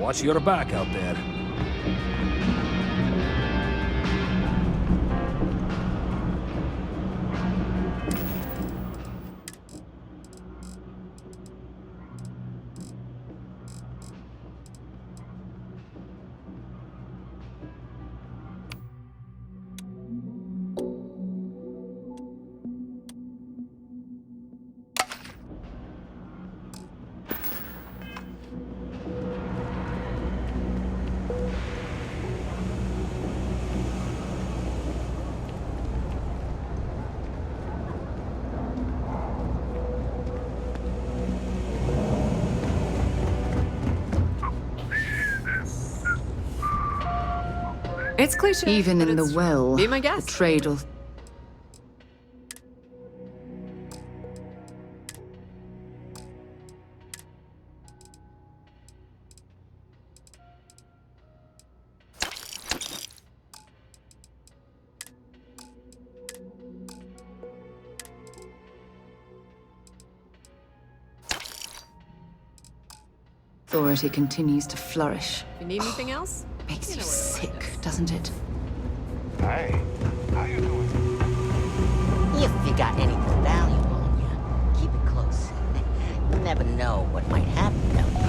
Speaker 19: Watch your back out there.
Speaker 5: It's cliche.
Speaker 3: Even in the
Speaker 5: it's
Speaker 3: well,
Speaker 5: be my guest.
Speaker 3: the trade-off. Authority continues to flourish.
Speaker 5: You need anything else?
Speaker 3: Makes you sick, doesn't it?
Speaker 4: Hey, how you doing?
Speaker 9: If you got anything valuable on you, keep it close. You never know what might happen down here.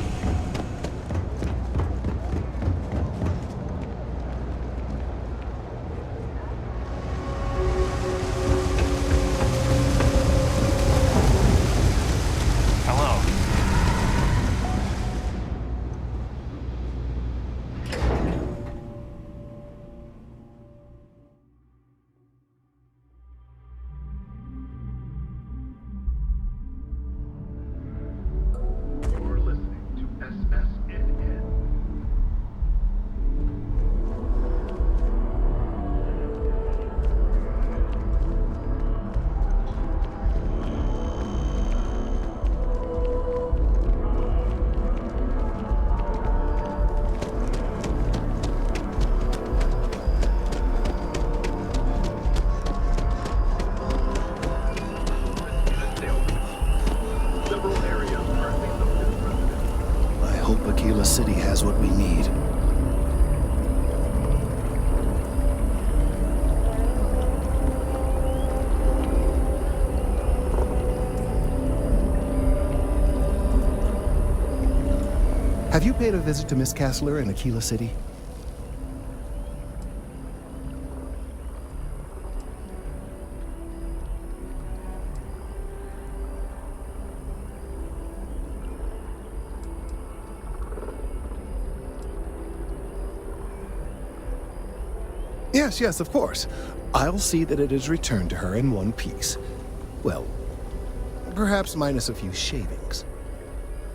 Speaker 8: City has what we need. Have you paid a visit to Miss Castler in Aquila City? Yes, of course. I'll see that it is returned to her in one piece. Well, perhaps minus a few shavings.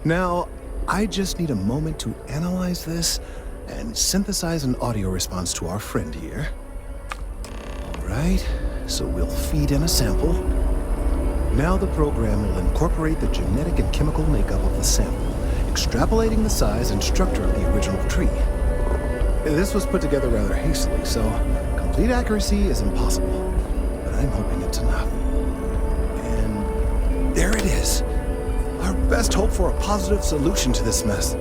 Speaker 8: Now, I just need a moment to analyze this and synthesize an audio response to our friend here. All right, so we'll feed in a sample. Now the program will incorporate the genetic and chemical makeup of the sample, extrapolating the size and structure of the original tree. This was put together rather hastily, so complete accuracy is impossible, but I'm hoping it's enough. And there it is. Our best hope for a positive solution to this mess.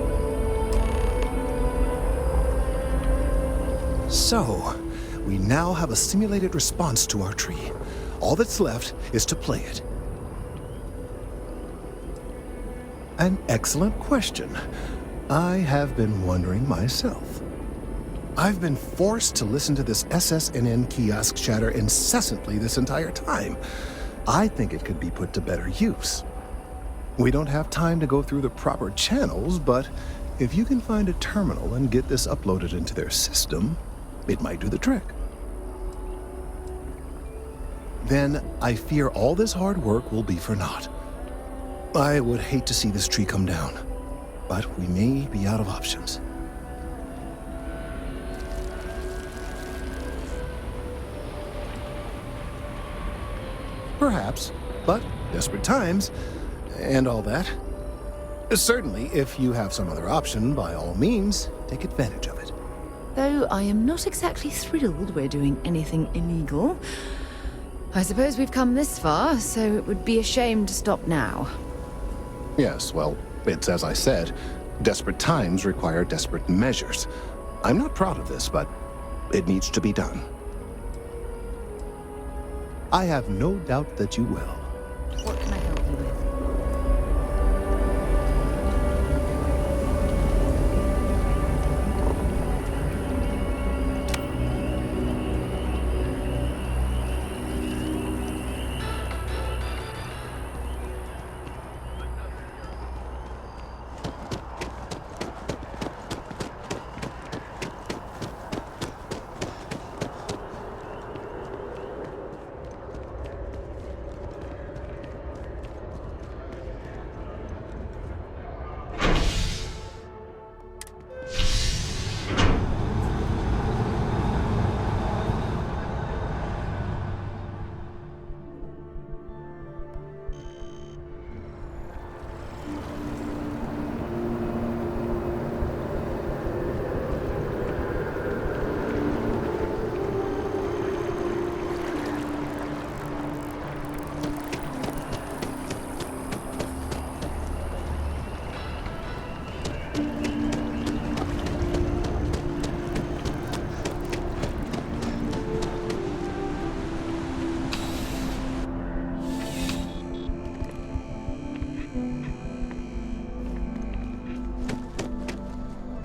Speaker 8: So, we now have a simulated response to our tree. All that's left is to play it. An excellent question. I have been wondering myself. I've been forced to listen to this SSNN kiosk chatter incessantly this entire time. I think it could be put to better use. We don't have time to go through the proper channels, but if you can find a terminal and get this uploaded into their system, it might do the trick. Then I fear all this hard work will be for naught. I would hate to see this tree come down, but we may be out of options. Perhaps, but desperate times, and all that. Certainly, if you have some other option, by all means, take advantage of it.
Speaker 3: Though I am not exactly thrilled we're doing anything illegal. I suppose we've come this far, so it would be a shame to stop now.
Speaker 8: Yes, well, it's as I said, desperate times require desperate measures. I'm not proud of this, but it needs to be done. I have no doubt that you will.
Speaker 3: What can I help you with?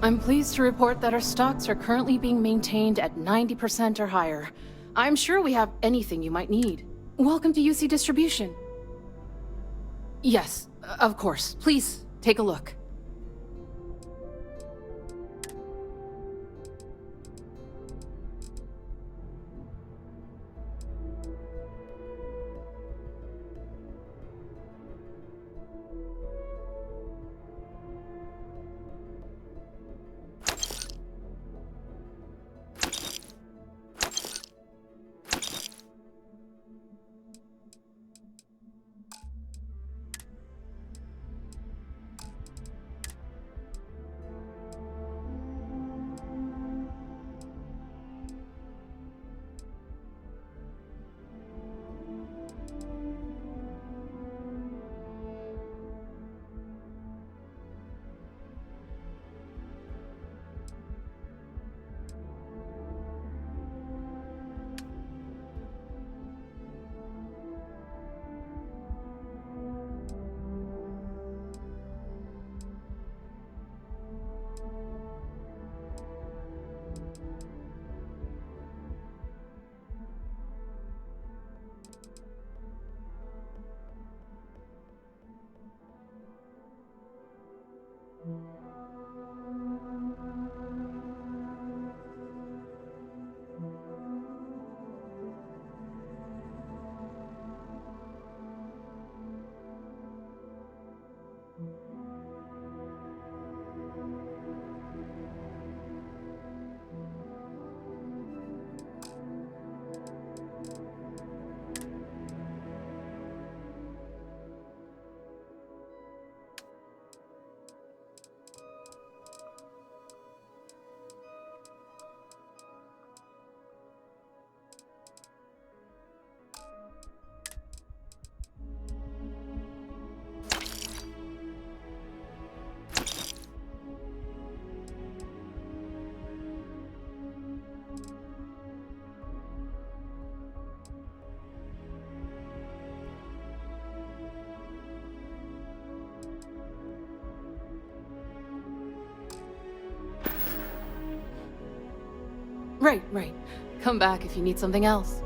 Speaker 11: I'm pleased to report that our stocks are currently being maintained at 90% or higher. I'm sure we have anything you might need. Welcome to UC Distribution. Yes, of course. Please, take a look. Right. Come back if you need something else.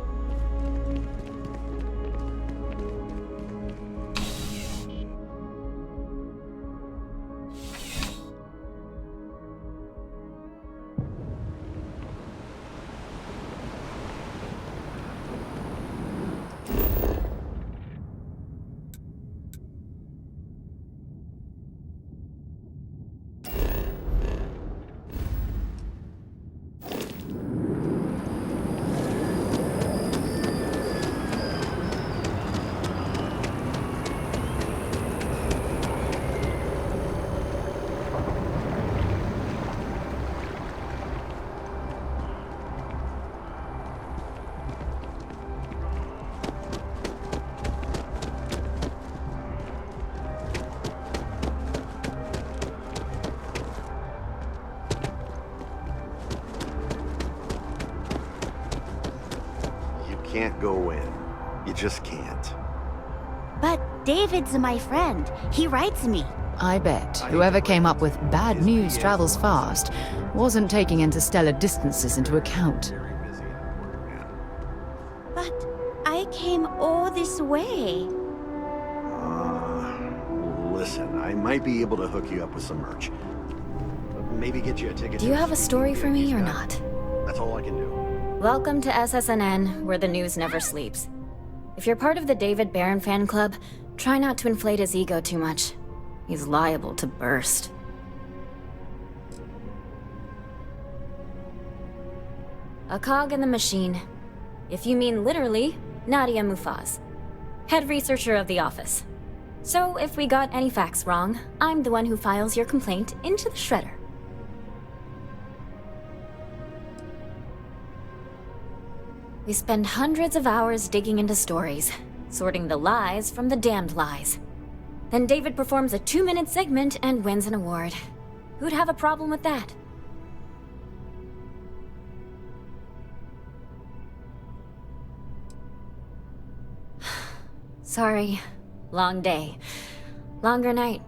Speaker 13: Can't go in. You just can't.
Speaker 22: But David's my friend. He writes me.
Speaker 3: I bet whoever came up with bad news travels fast wasn't taking interstellar distances into account.
Speaker 22: But I came all this way.
Speaker 13: Listen, I might be able to hook you up with some merch. Maybe get you a ticket.
Speaker 15: Do you have a story for me or not?
Speaker 13: That's all I can do.
Speaker 15: Welcome to SSNN, where the news never sleeps. If you're part of the David Barron fan club, try not to inflate his ego too much. He's liable to burst. A cog in the machine. If you mean literally, Nadia Mufaz, head researcher of the office. So if we got any facts wrong, I'm the one who files your complaint into the shredder. We spend hundreds of hours digging into stories, sorting the lies from the damned lies. Then David performs a 2-minute segment and wins an award. Who'd have a problem with that? Sorry. Long day. Longer night.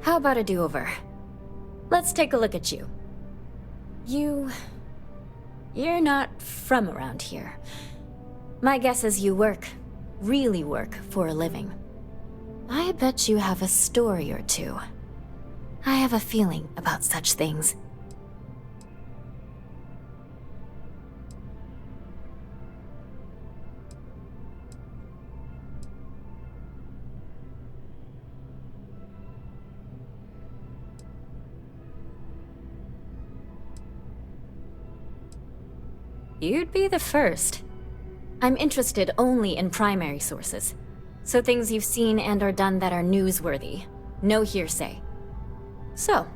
Speaker 6: How about a do-over? Let's take a look at you. You're not from around here. My guess is you really work for a living. I bet you have a story or two. I have a feeling about such things. You'd be the first. I'm interested only in primary sources. So things you've seen and or done that are newsworthy. No hearsay. So,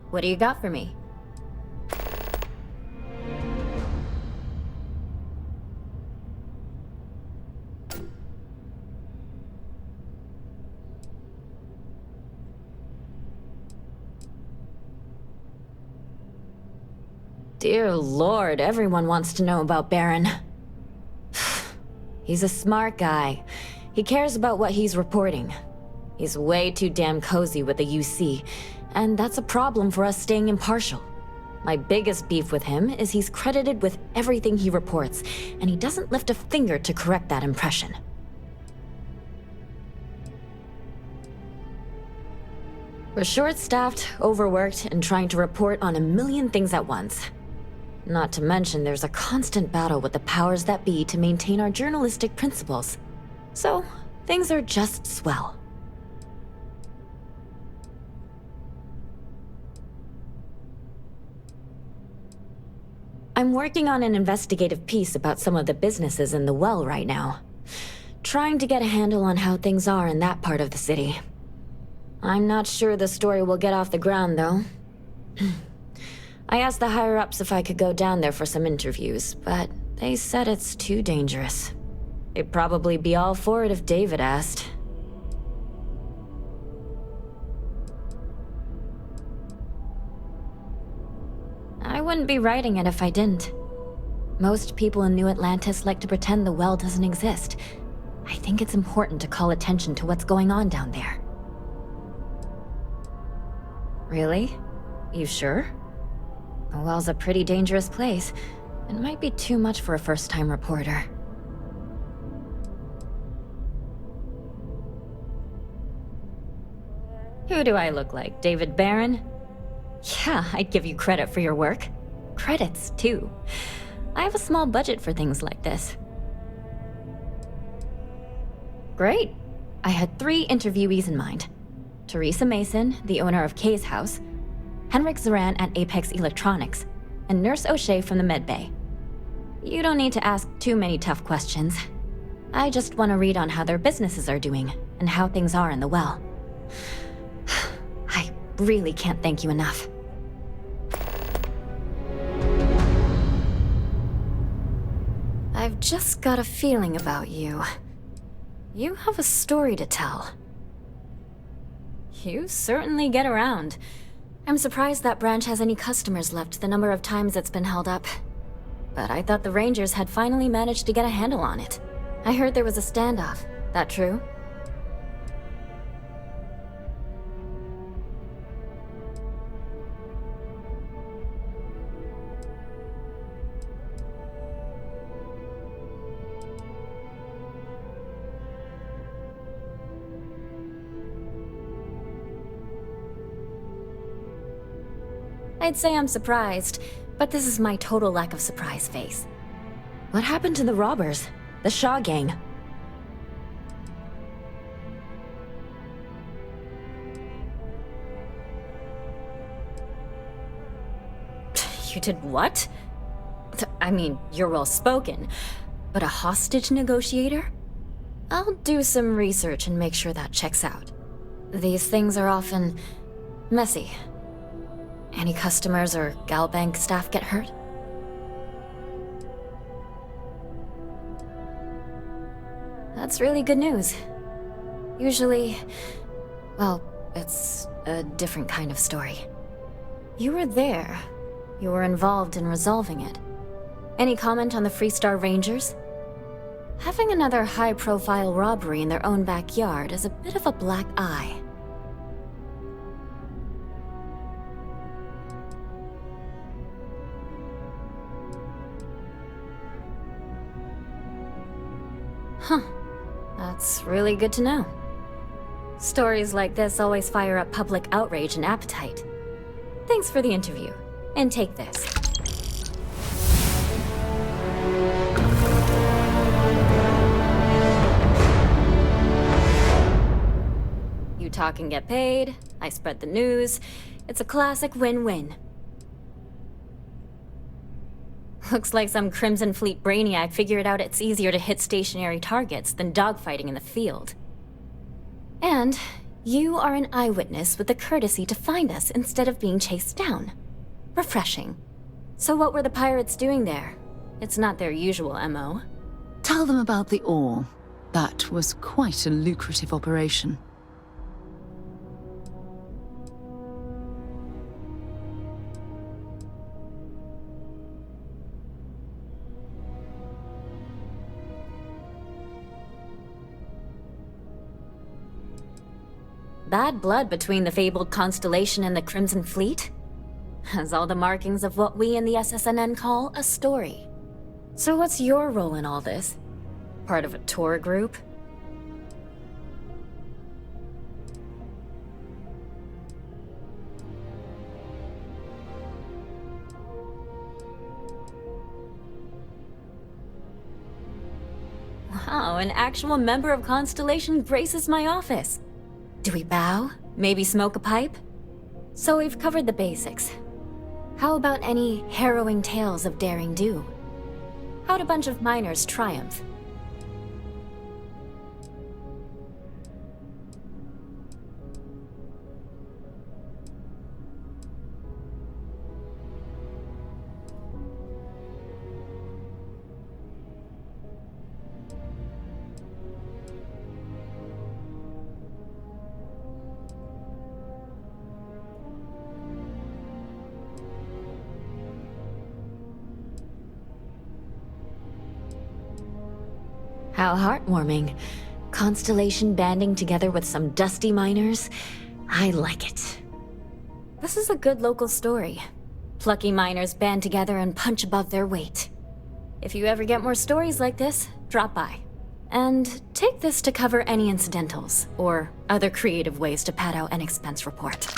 Speaker 6: what do you got for me? Dear Lord, everyone wants to know about Baron. He's a smart guy. He cares about what he's reporting. He's way too damn cozy with the UC, and that's a problem for us staying impartial. My biggest beef with him is he's credited with everything he reports, and he doesn't lift a finger to correct that impression. We're short-staffed, overworked, and trying to report on a million things at once. Not to mention, there's a constant battle with the powers that be to maintain our journalistic principles. So, things are just swell. I'm working on an investigative piece about some of the businesses in the well right now. Trying to get a handle on how things are in that part of the city. I'm not sure the story will get off the ground, though. I asked the higher-ups if I could go down there for some interviews, but they said it's too dangerous. They'd probably be all for it if David asked. I wouldn't be writing it if I didn't. Most people in New Atlantis like to pretend the well doesn't exist. I think it's important to call attention to what's going on down there. Really? You sure? The well's a pretty dangerous place. It might be too much for a first-time reporter. Who do I look like, David Barron? Yeah, I'd give you credit for your work. Credits, too. I have a small budget for things like this. Great. I had 3 interviewees in mind. Teresa Mason, the owner of Kay's house, Henrik Zoran at Apex Electronics, and Nurse O'Shea from the medbay. You don't need to ask too many tough questions. I just want to read on how their businesses are doing, and how things are in the well. I really can't thank you enough. I've just got a feeling about you. You have a story to tell. You certainly get around. I'm surprised that branch has any customers left, the number of times it's been held up. But I thought the Rangers had finally managed to get a handle on it. I heard there was a standoff. That true? I'd say I'm surprised, but this is my total lack of surprise face. What happened to the robbers? The Shaw gang? You did what? I mean, you're well-spoken, but a hostage negotiator? I'll do some research and make sure that checks out. These things are often messy. Any customers or Galbank staff get hurt? That's really good news. Usually, well, it's a different kind of story. You were there. You were involved in resolving it. Any comment on the Freestar Rangers? Having another high-profile robbery in their own backyard is a bit of a black eye. Huh. That's really good to know. Stories like this always fire up public outrage and appetite. Thanks for the interview. And take this. You talk and get paid, I spread the news. It's a classic win-win. Looks like some Crimson Fleet brainiac figured out it's easier to hit stationary targets than dogfighting in the field. And you are an eyewitness with the courtesy to find us instead of being chased down. Refreshing. So what were the pirates doing there? It's not their usual MO.
Speaker 3: Tell them about the ore. That was quite a lucrative operation.
Speaker 6: Bad blood between the fabled Constellation and the Crimson Fleet? Has all the markings of what we in the SSNN call a story. So what's your role in all this? Part of a tour group? Wow, an actual member of Constellation graces my office. Do we bow? Maybe smoke a pipe? So we've covered the basics. How about any harrowing tales of daring do? How'd a bunch of miners triumph? How heartwarming. Constellation banding together with some dusty miners. I like it. This is a good local story. Plucky miners band together and punch above their weight. If you ever get more stories like this, drop by. And take this to cover any incidentals, or other creative ways to pad out an expense report.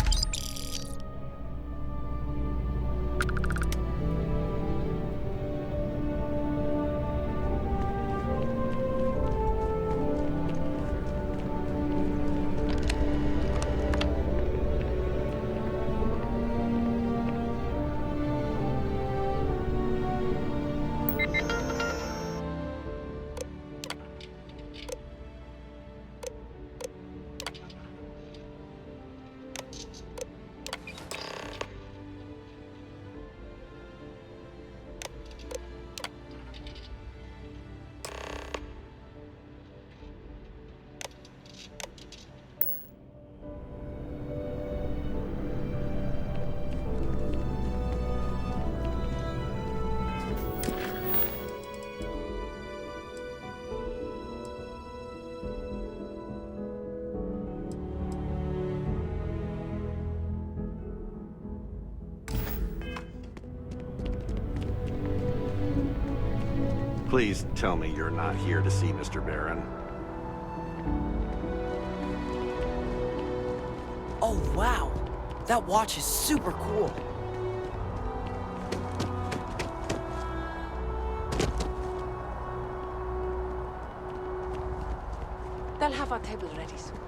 Speaker 13: Please tell me you're not here to see Mr. Baron.
Speaker 12: Oh, wow. That watch is super cool.
Speaker 7: They'll have our table ready soon.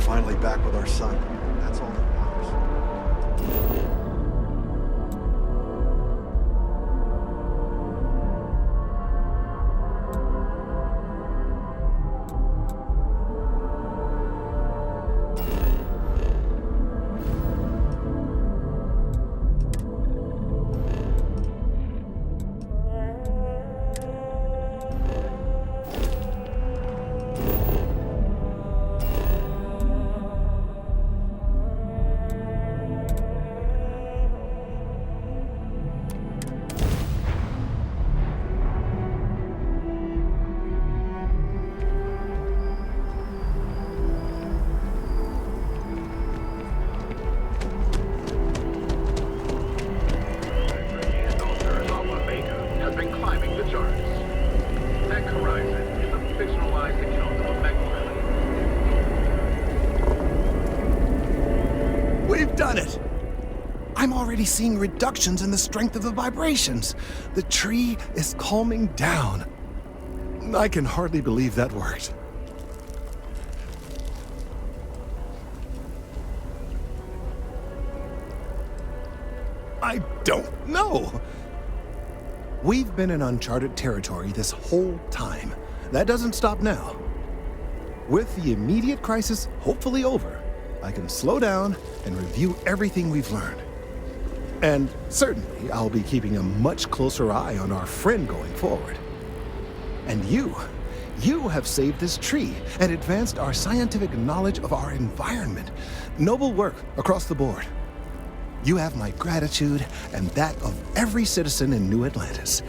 Speaker 13: Finally back with our son. That's all that matters.
Speaker 8: I'm already seeing reductions in the strength of the vibrations. The tree is calming down. I can hardly believe that worked. I don't know. We've been in uncharted territory this whole time. That doesn't stop now. With the immediate crisis hopefully over, I can slow down and review everything we've learned. And certainly, I'll be keeping a much closer eye on our friend going forward. And you have saved this tree and advanced our scientific knowledge of our environment. Noble work across the board. You have my gratitude and that of every citizen in New Atlantis,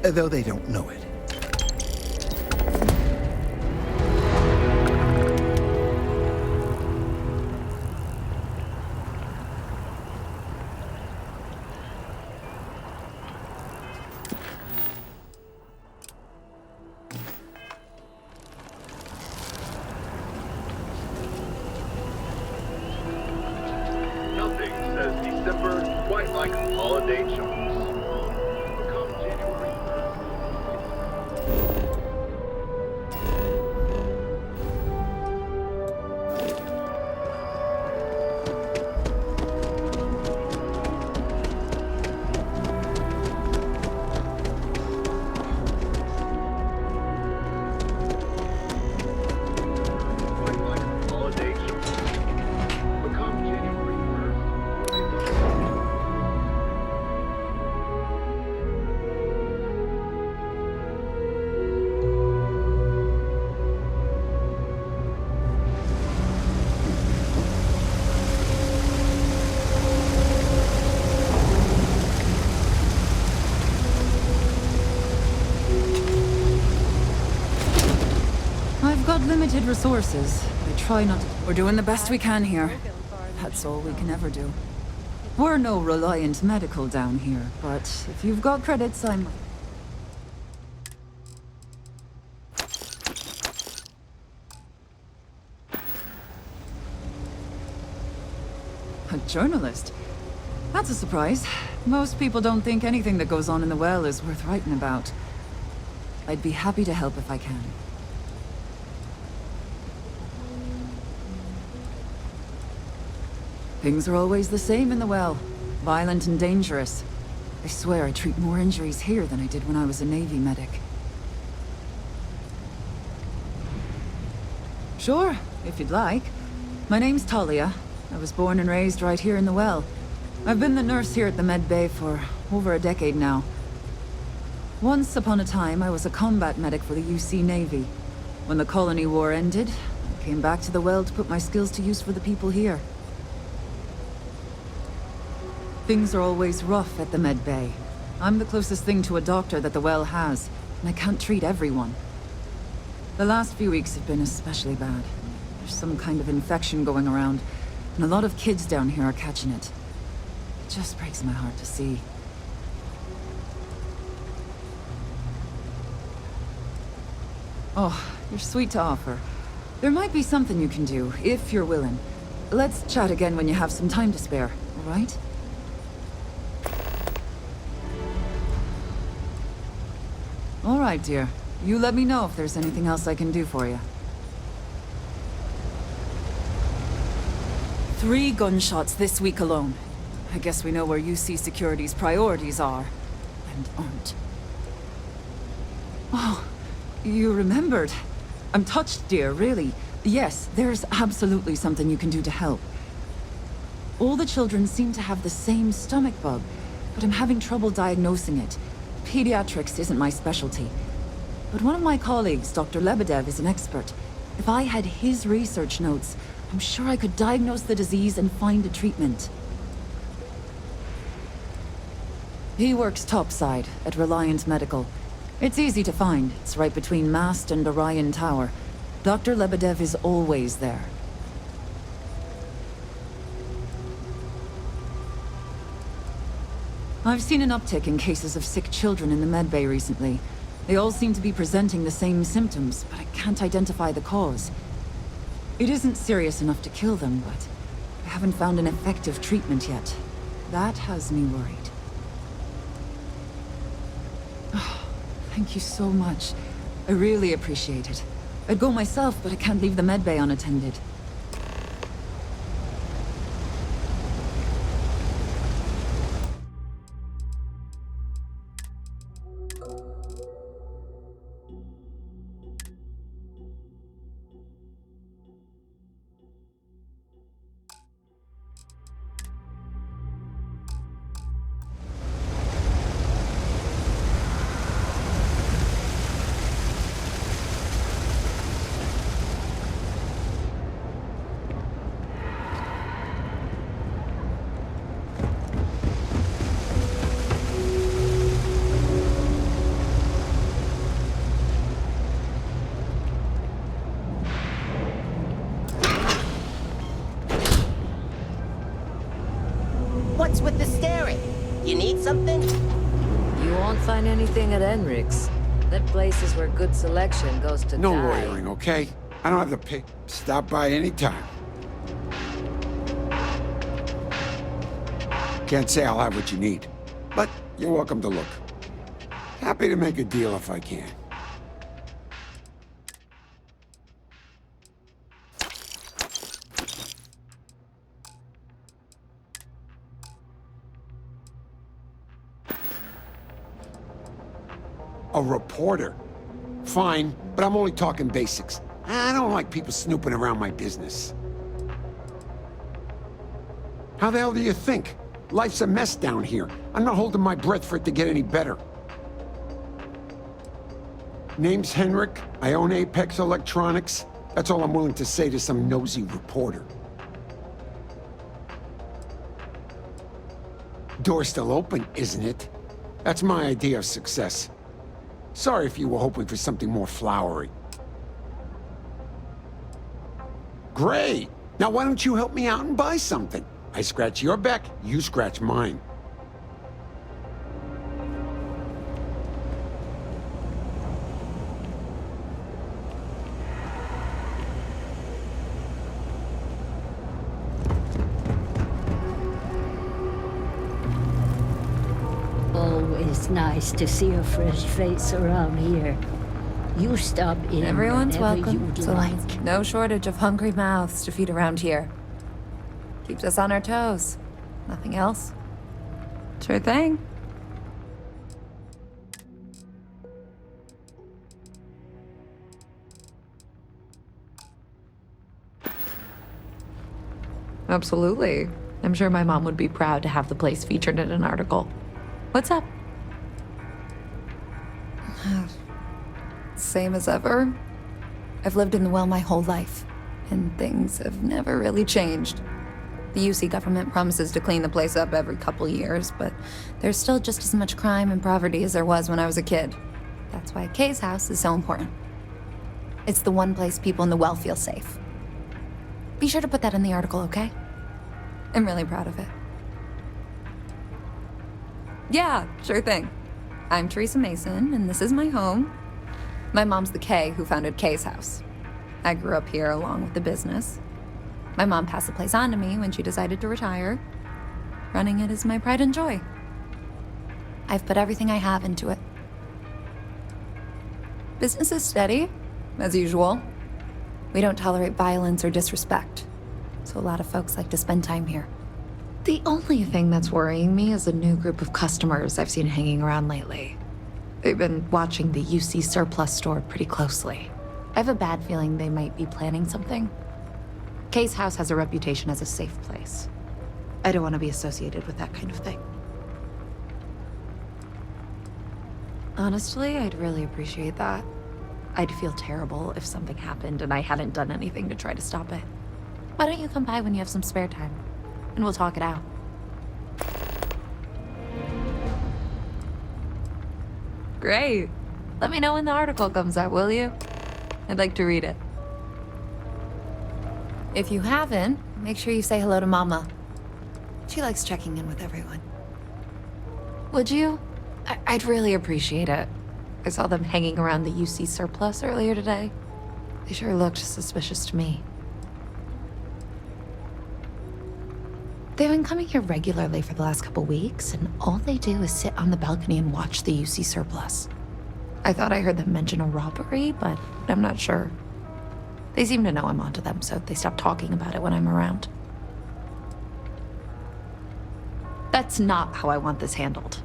Speaker 8: though they don't know it.
Speaker 14: Nothing says December quite like holiday chocolates. Come January 1st. Quite like holiday chocolates. Become January 1st.
Speaker 3: I've got limited resources. I try not to... We're doing the best we can here. That's all we can ever do. We're no Reliant Medical down here, but if you've got credits, I'm... A journalist? That's a surprise. Most people don't think anything that goes on in the well is worth writing about. I'd be happy to help if I can. Things are always the same in the well. Violent and dangerous. I swear I treat more injuries here than I did when I was a Navy medic. Sure, if you'd like. My name's Talia. I was born and raised right here in the well. I've been the nurse here at the med bay for over a decade now. Once upon a time, I was a combat medic for the UC Navy. When the colony war ended, I came back to the well to put my skills to use for the people here. Things are always rough at the med bay. I'm the closest thing to a doctor that the well has, and I can't treat everyone. The last few weeks have been especially bad. There's some kind of infection going around, and a lot of kids down here are catching it. It just breaks my heart to see. Oh, you're sweet to offer. There might be something you can do, if you're willing. Let's chat again when you have some time to spare, all right? All right, dear. You let me know if there's anything else I can do for you. 3 gunshots this week alone. I guess we know where UC Security's priorities are, and aren't. Oh, you remembered. I'm touched, dear, really. Yes, there's absolutely something you can do to help. All the children seem to have the same stomach bug, but I'm having trouble diagnosing it. Pediatrics isn't my specialty. But one of my colleagues, Dr. Lebedev, is an expert. If I had his research notes, I'm sure I could diagnose the disease and find a treatment. He works topside at Reliant Medical. It's easy to find. It's right between Mast and Orion Tower. Dr. Lebedev is always there. I've seen an uptick in cases of sick children in the medbay recently. They all seem to be presenting the same symptoms, but I can't identify the cause. It isn't serious enough to kill them, but I haven't found an effective treatment yet. That has me worried. Oh, thank you so much. I really appreciate it. I'd go myself, but I can't leave the medbay unattended.
Speaker 10: What's with the staring? You need something?
Speaker 17: You won't find anything at Enric's. That place is where good selection goes to
Speaker 18: No
Speaker 17: die.
Speaker 18: lawyering, okay? I don't have the pay. Stop by anytime. Can't say I'll have what you need, but you're welcome to look. Happy to make a deal if I can. A reporter. Fine, but I'm only talking basics. I don't like people snooping around my business. How the hell do you think? Life's a mess down here. I'm not holding my breath for it to get any better. Name's Henrik. I own Apex Electronics. That's all I'm willing to say to some nosy reporter. Door's still open, isn't it? That's my idea of success. Sorry if you were hoping for something more flowery. Great! Now why don't you help me out and buy something? I scratch your back, you scratch mine.
Speaker 24: Always nice to see a fresh face around here. You stop in.
Speaker 25: Everyone's
Speaker 24: whenever
Speaker 25: welcome.
Speaker 24: you'd
Speaker 25: So,
Speaker 24: like.
Speaker 25: no shortage of hungry mouths to feed around here. Keeps us on our toes. Nothing else? Sure thing. Absolutely. I'm sure my mom would be proud to have the place featured in an article. What's up? Same as ever. I've lived in the well my whole life, and things have never really changed. The UC government promises to clean the place up every couple years, but there's still just as much crime and poverty as there was when I was a kid. That's why Kay's house is so important. It's the one place people in the well feel safe. Be sure to put that in the article, okay? I'm really proud of it. Yeah, sure thing. I'm Teresa Mason, and this is my home. My mom's the Kay who founded Kay's house. I grew up here along with the business. My mom passed the place on to me when she decided to retire. Running it is my pride and joy. I've put everything I have into it. Business is steady, as usual. We don't tolerate violence or disrespect, so a lot of folks like to spend time here. The only thing that's worrying me is a new group of customers I've seen hanging around lately. They've been watching the UC surplus store pretty closely. I have a bad feeling they might be planning something. Kay's house has a reputation as a safe place. I don't want to be associated with that kind of thing. Honestly, I'd really appreciate that. I'd feel terrible if something happened and I hadn't done anything to try to stop it. Why don't you come by when you have some spare time? And we'll talk it out. Great. Let me know when the article comes out, will you? I'd like to read it. If you haven't, make sure you say hello to Mama. She likes checking in with everyone. Would you? I'd really appreciate it. I saw them hanging around the UC surplus earlier today. They sure looked suspicious to me. They've been coming here regularly for the last couple weeks, and all they do is sit on the balcony and watch the UC surplus. I thought I heard them mention a robbery, but I'm not sure. They seem to know I'm onto them, so they stop talking about it when I'm around. That's not how I want this handled.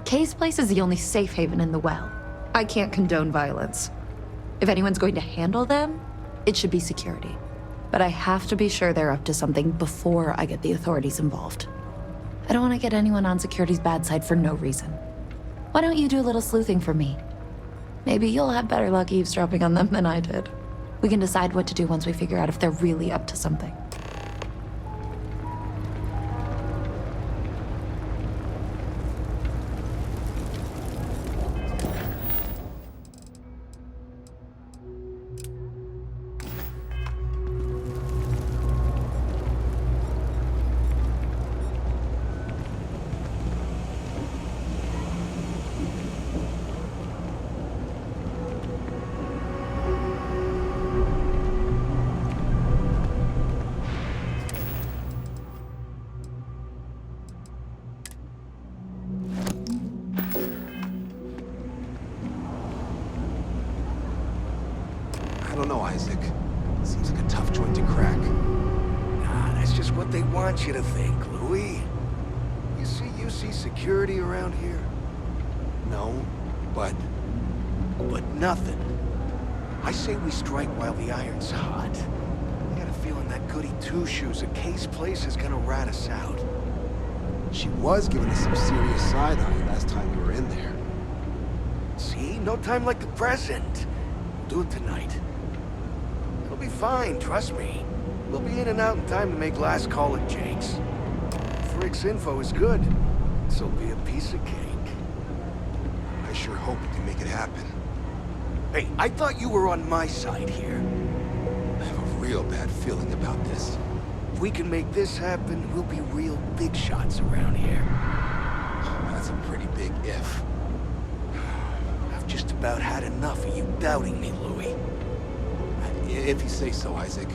Speaker 25: Kay's place is the only safe haven in the well. I can't condone violence. If anyone's going to handle them, it should be security. But I have to be sure they're up to something before I get the authorities involved. I don't want to get anyone on security's bad side for no reason. Why don't you do a little sleuthing for me? Maybe you'll have better luck eavesdropping on them than I did. We can decide what to do once we figure out if they're really up to something.
Speaker 16: I don't know, Isaac. Seems like a tough joint to crack.
Speaker 1: Nah, that's just what they want you to think, Louis. You see security around here?
Speaker 16: No, but
Speaker 1: nothing. I say we strike while the iron's hot. I got a feeling that goody two-shoes at Kay's place is gonna rat us out.
Speaker 16: she was giving us some serious side-eye last time we were in there.
Speaker 1: See? No time like the present. We'll do it tonight. It'll be fine, trust me. We'll be in and out in time to make last call at Jake's. Frick's info is good. This'll be a piece of cake.
Speaker 16: I sure hope we can make it happen.
Speaker 1: Hey, I thought you were on my side here.
Speaker 16: I have a real bad feeling about this.
Speaker 1: If we can make this happen, we'll be real big shots around here.
Speaker 16: That's a pretty big if.
Speaker 1: I've just about had enough of you doubting me, Louis.
Speaker 16: If you say so, Isaac.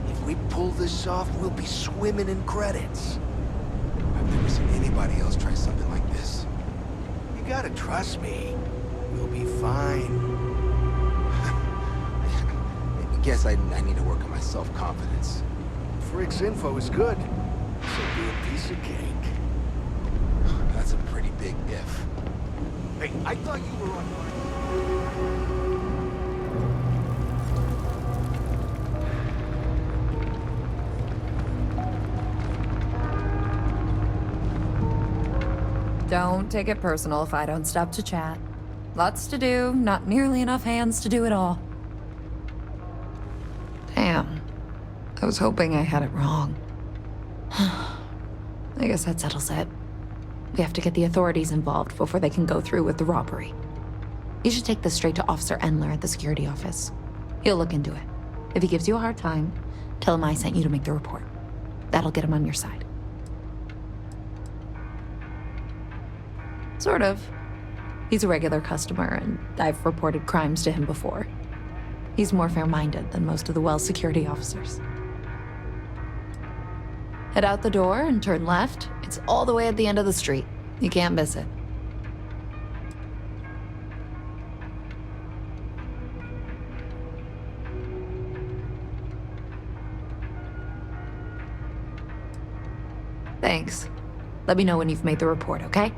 Speaker 1: If we pull this off, we'll be swimming in credits.
Speaker 16: I've never seen anybody else try something like this.
Speaker 1: You gotta trust me. We'll be fine.
Speaker 16: I guess I need to work on my self-confidence.
Speaker 1: Frick's info is good. This'll be a piece of cake.
Speaker 16: That's a pretty big if.
Speaker 1: Hey, I thought you were on my...
Speaker 25: Don't take it personal if I don't stop to chat. Lots to do, not nearly enough hands to do it all. Damn. I was hoping I had it wrong. I guess that settles it. We have to get the authorities involved before they can go through with the robbery. You should take this straight to Officer Endler at the security office. He'll look into it. If he gives you a hard time, tell him I sent you to make the report. That'll get him on your side. Sort of. He's a regular customer, and I've reported crimes to him before. He's more fair-minded than most of the Wells security officers. Head out the door and turn left. It's all the way at the end of the street. You can't miss it. Thanks. Let me know when you've made the report, okay?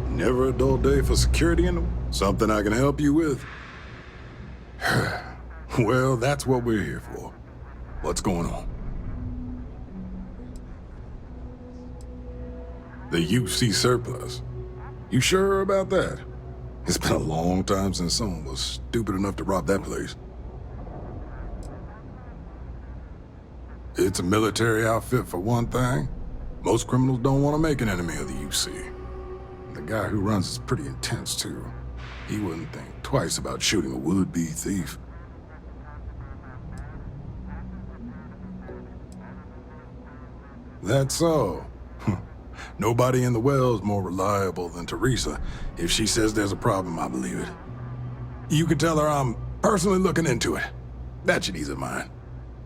Speaker 2: Never a dull day for security in them? Something I can help you with? Well, that's what we're here for. What's going on? The UC surplus. You sure about that? It's been a long time since someone was stupid enough to rob that place. It's a military outfit for one thing. Most criminals don't want to make an enemy of the UC. The guy who runs is pretty intense, too. He wouldn't think twice about shooting a would-be thief. That's so. Nobody in the well's more reliable than Teresa. If she says there's a problem, I believe it. You can tell her I'm personally looking into it. That should ease her mind.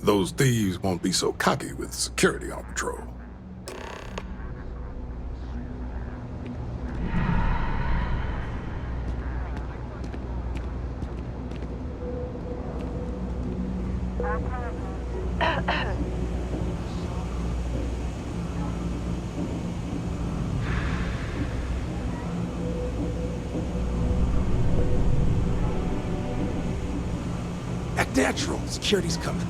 Speaker 2: Those thieves won't be so cocky with security on patrol.
Speaker 16: Act natural. Security's coming.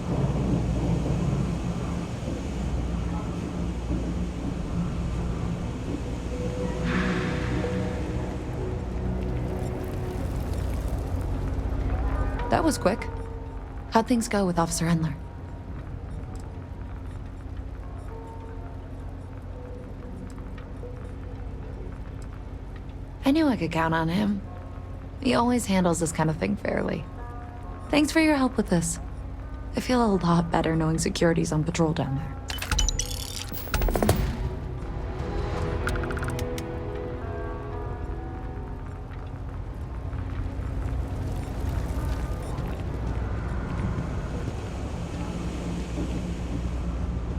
Speaker 25: That was quick. How'd things go with Officer Endler? I knew I could count on him. He always handles this kind of thing fairly. Thanks for your help with this. I feel a lot better knowing security's on patrol down there.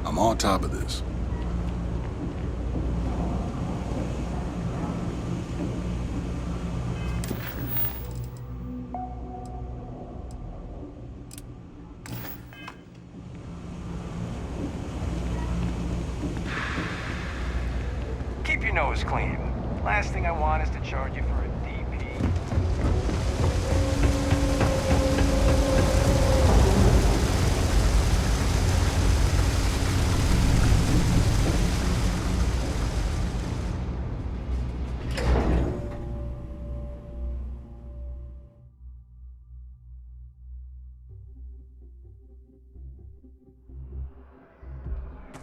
Speaker 2: I'm on top of this.
Speaker 4: Keep your nose clean. Last thing I want is to charge you for a DP.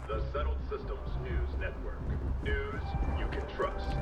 Speaker 14: The Settled Systems News Network. News you can trust.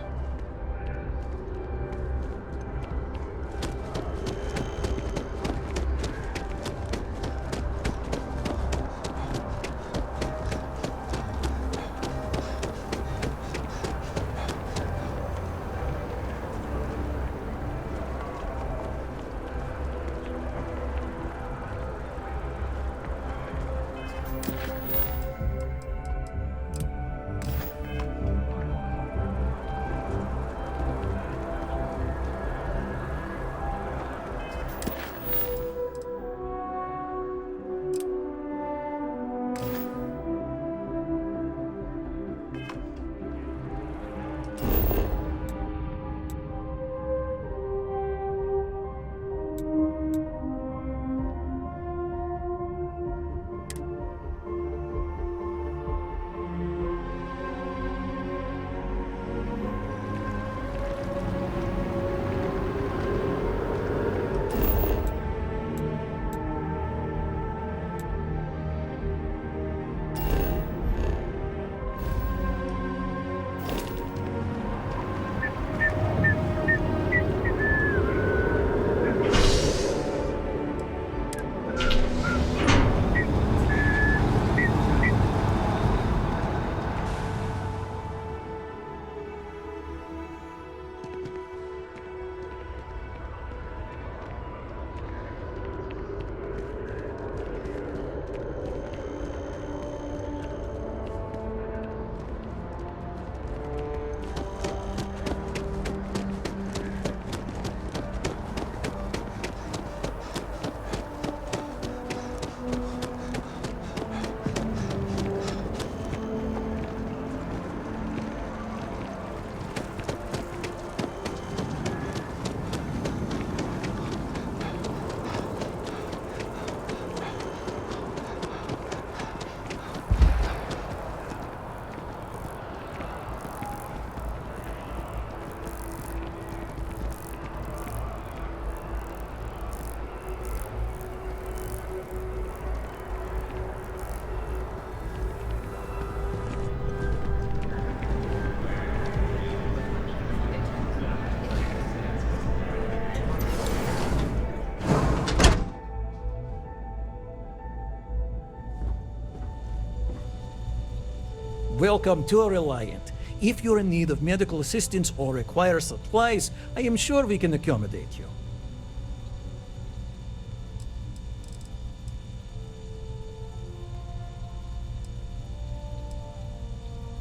Speaker 5: Welcome to Reliant. If you're in need of medical assistance or require supplies, I am sure we can accommodate you.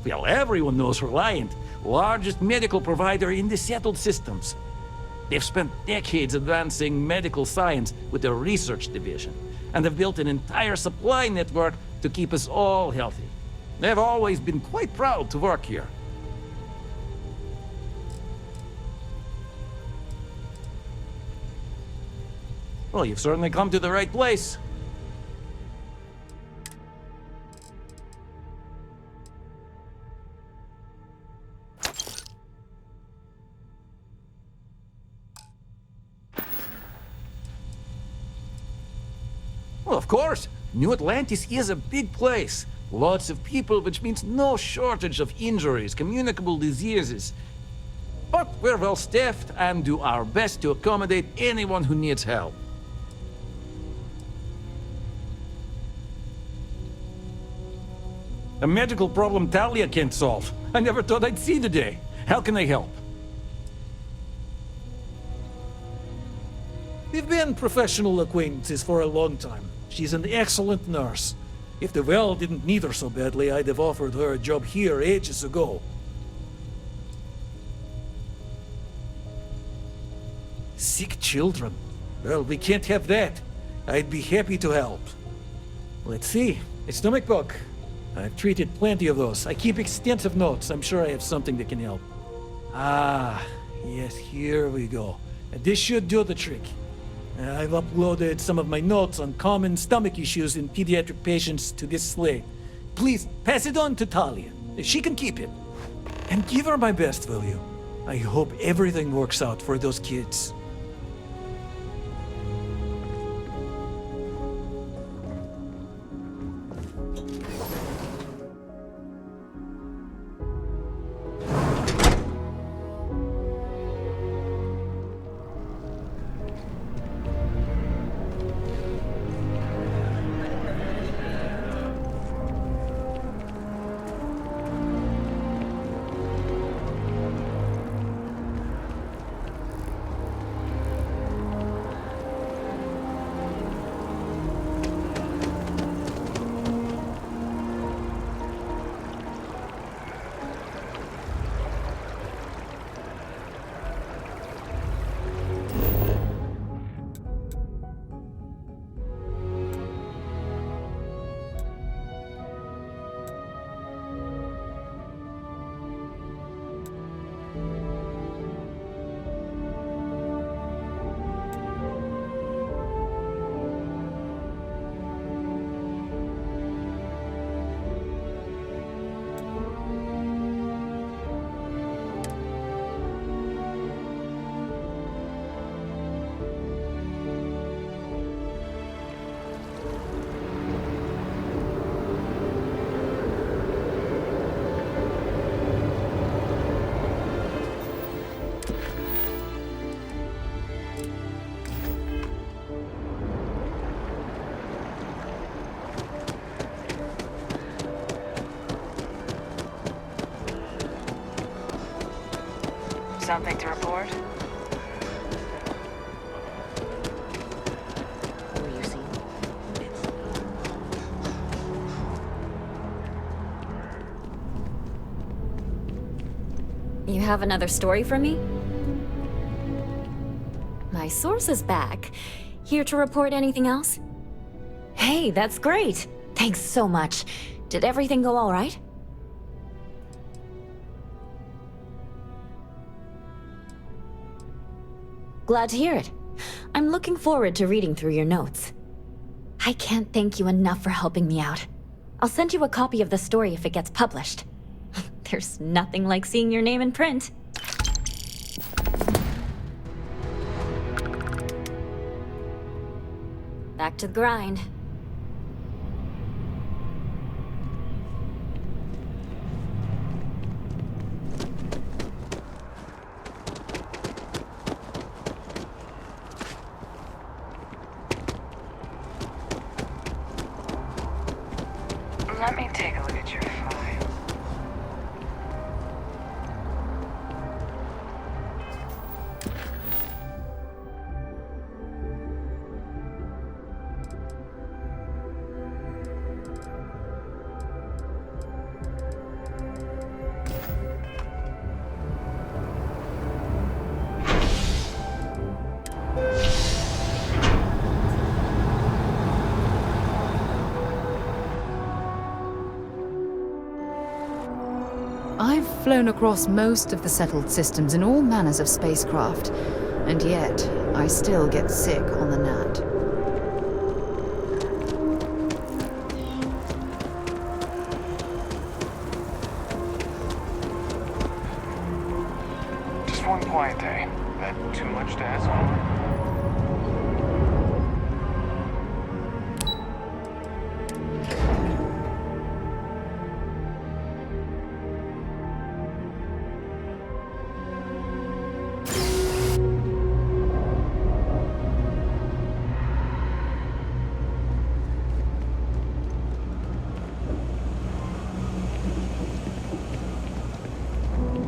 Speaker 5: Well, everyone knows Reliant, largest medical provider in the settled systems. They've spent decades advancing medical science with their research division, and have built an entire supply network to keep us all healthy. They've always been quite proud to work here. Well, you've certainly come to the right place. Well, of course, New Atlantis is a big place. Lots of people, which means no shortage of injuries, communicable diseases. But we're well staffed and do our best to accommodate anyone who needs help. A medical problem Talia can't solve. I never thought I'd see the day. How can I help? We've been professional acquaintances for a long time. She's an excellent nurse. If the well didn't need her so badly, I'd have offered her a job here ages ago. Sick children? Well, we can't have that. I'd be happy to help. Let's see. A stomach bug. I've treated plenty of those. I keep extensive notes. I'm sure I have something that can help. Ah, yes, here we go. This should do the trick. I've uploaded some of my notes on common stomach issues in pediatric patients to this slate. Please, pass it on to Talia. She can keep it. And give her my best, will you? I hope everything works out for those kids.
Speaker 7: Something to report?
Speaker 6: You have another story for me? My source is back. Here to report anything else? Hey, that's great. Thanks so much. Did everything go all right? Glad to hear it. I'm looking forward to reading through your notes. I can't thank you enough for helping me out. I'll send you a copy of the story if it gets published. There's nothing like seeing your name in print. Back to the grind.
Speaker 7: Let me take a look at your file.
Speaker 11: I've flown across most of the settled systems in all manners of spacecraft, and yet I still get sick on the gnat.
Speaker 4: Just one quiet day. That too much to ask for?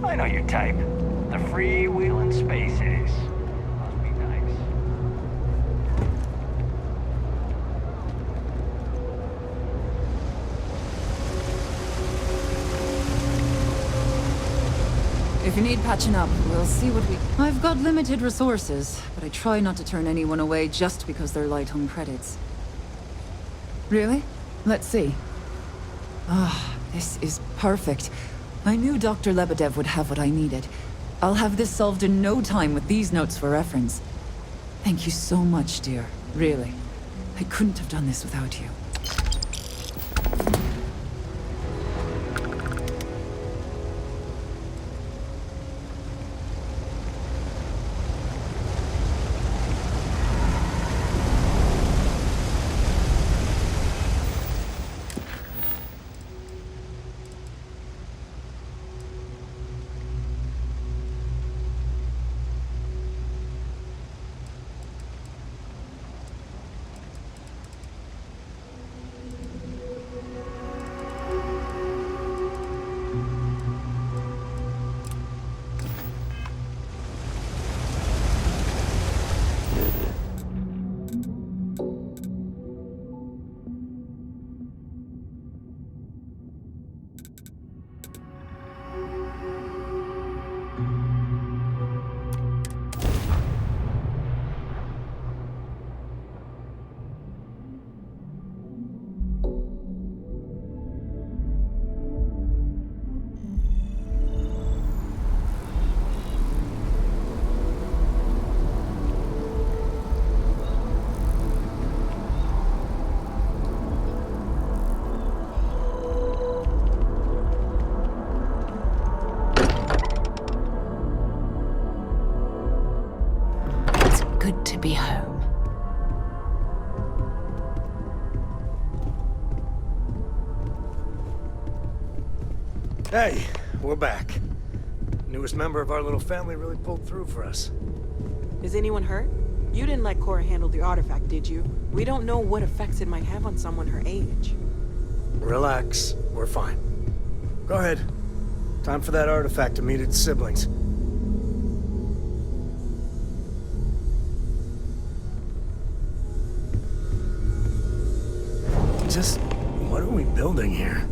Speaker 4: I know your type. The freewheeling space ace. Must be nice.
Speaker 3: If you need patching up, we'll see what we... I've got limited resources, but I try not to turn anyone away just because they're light on credits. Really? Let's see. Ah, this is perfect. I knew Dr. Lebedev would have what I needed. I'll have this solved in no time with these notes for reference. Thank you so much, dear. Really. I couldn't have done this without you. To be home.
Speaker 13: Hey, we're back. Newest member of our little family really pulled through for us.
Speaker 12: Is anyone hurt? You didn't let Cora handle the artifact, did you? We don't know what effects it might have on someone her age.
Speaker 13: Relax, we're fine. Go ahead. Time for that artifact to meet its siblings. Just, what are we building here?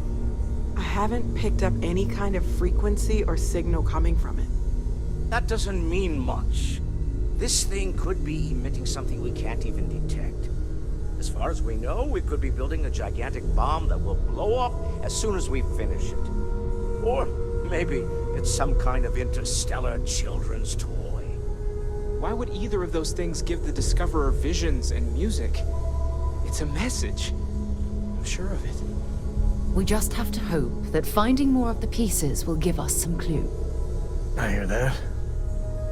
Speaker 12: I haven't picked up any kind of frequency or signal coming from it.
Speaker 9: That doesn't mean much. This thing could be emitting something we can't even detect. As far as we know, we could be building a gigantic bomb that will blow up as soon as we finish it. Or maybe it's some kind of interstellar children's toy.
Speaker 19: Why would either of those things give the Discoverer visions and music? It's a message. I'm sure of it.
Speaker 11: We just have to hope that finding more of the pieces will give us some clue.
Speaker 13: I hear that.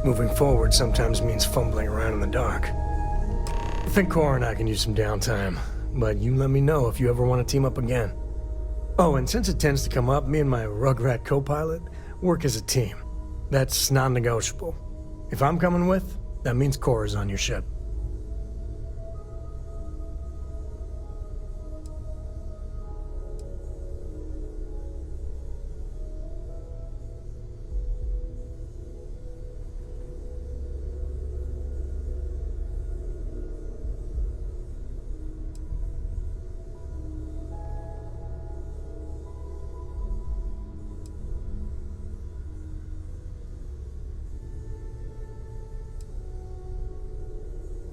Speaker 13: Moving forward sometimes means fumbling around in the dark. I think Cora and I can use some downtime, but you let me know if you ever want to team up again. Oh, and since it tends to come up, me and my Rugrat co-pilot work as a team. That's non-negotiable. If I'm coming with, that means Cora's on your ship.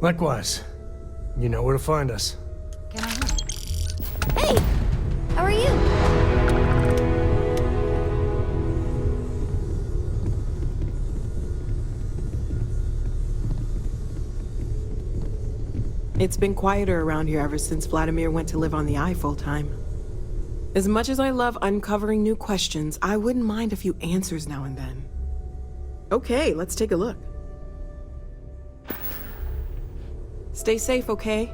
Speaker 13: Likewise. You know where to find us.
Speaker 22: Can I help? Hey! How are you?
Speaker 12: It's been quieter around here ever since Vladimir went to live on the Eye full-time. As much as I love uncovering new questions, I wouldn't mind a few answers now and then. Okay, let's take a look. Stay safe, okay?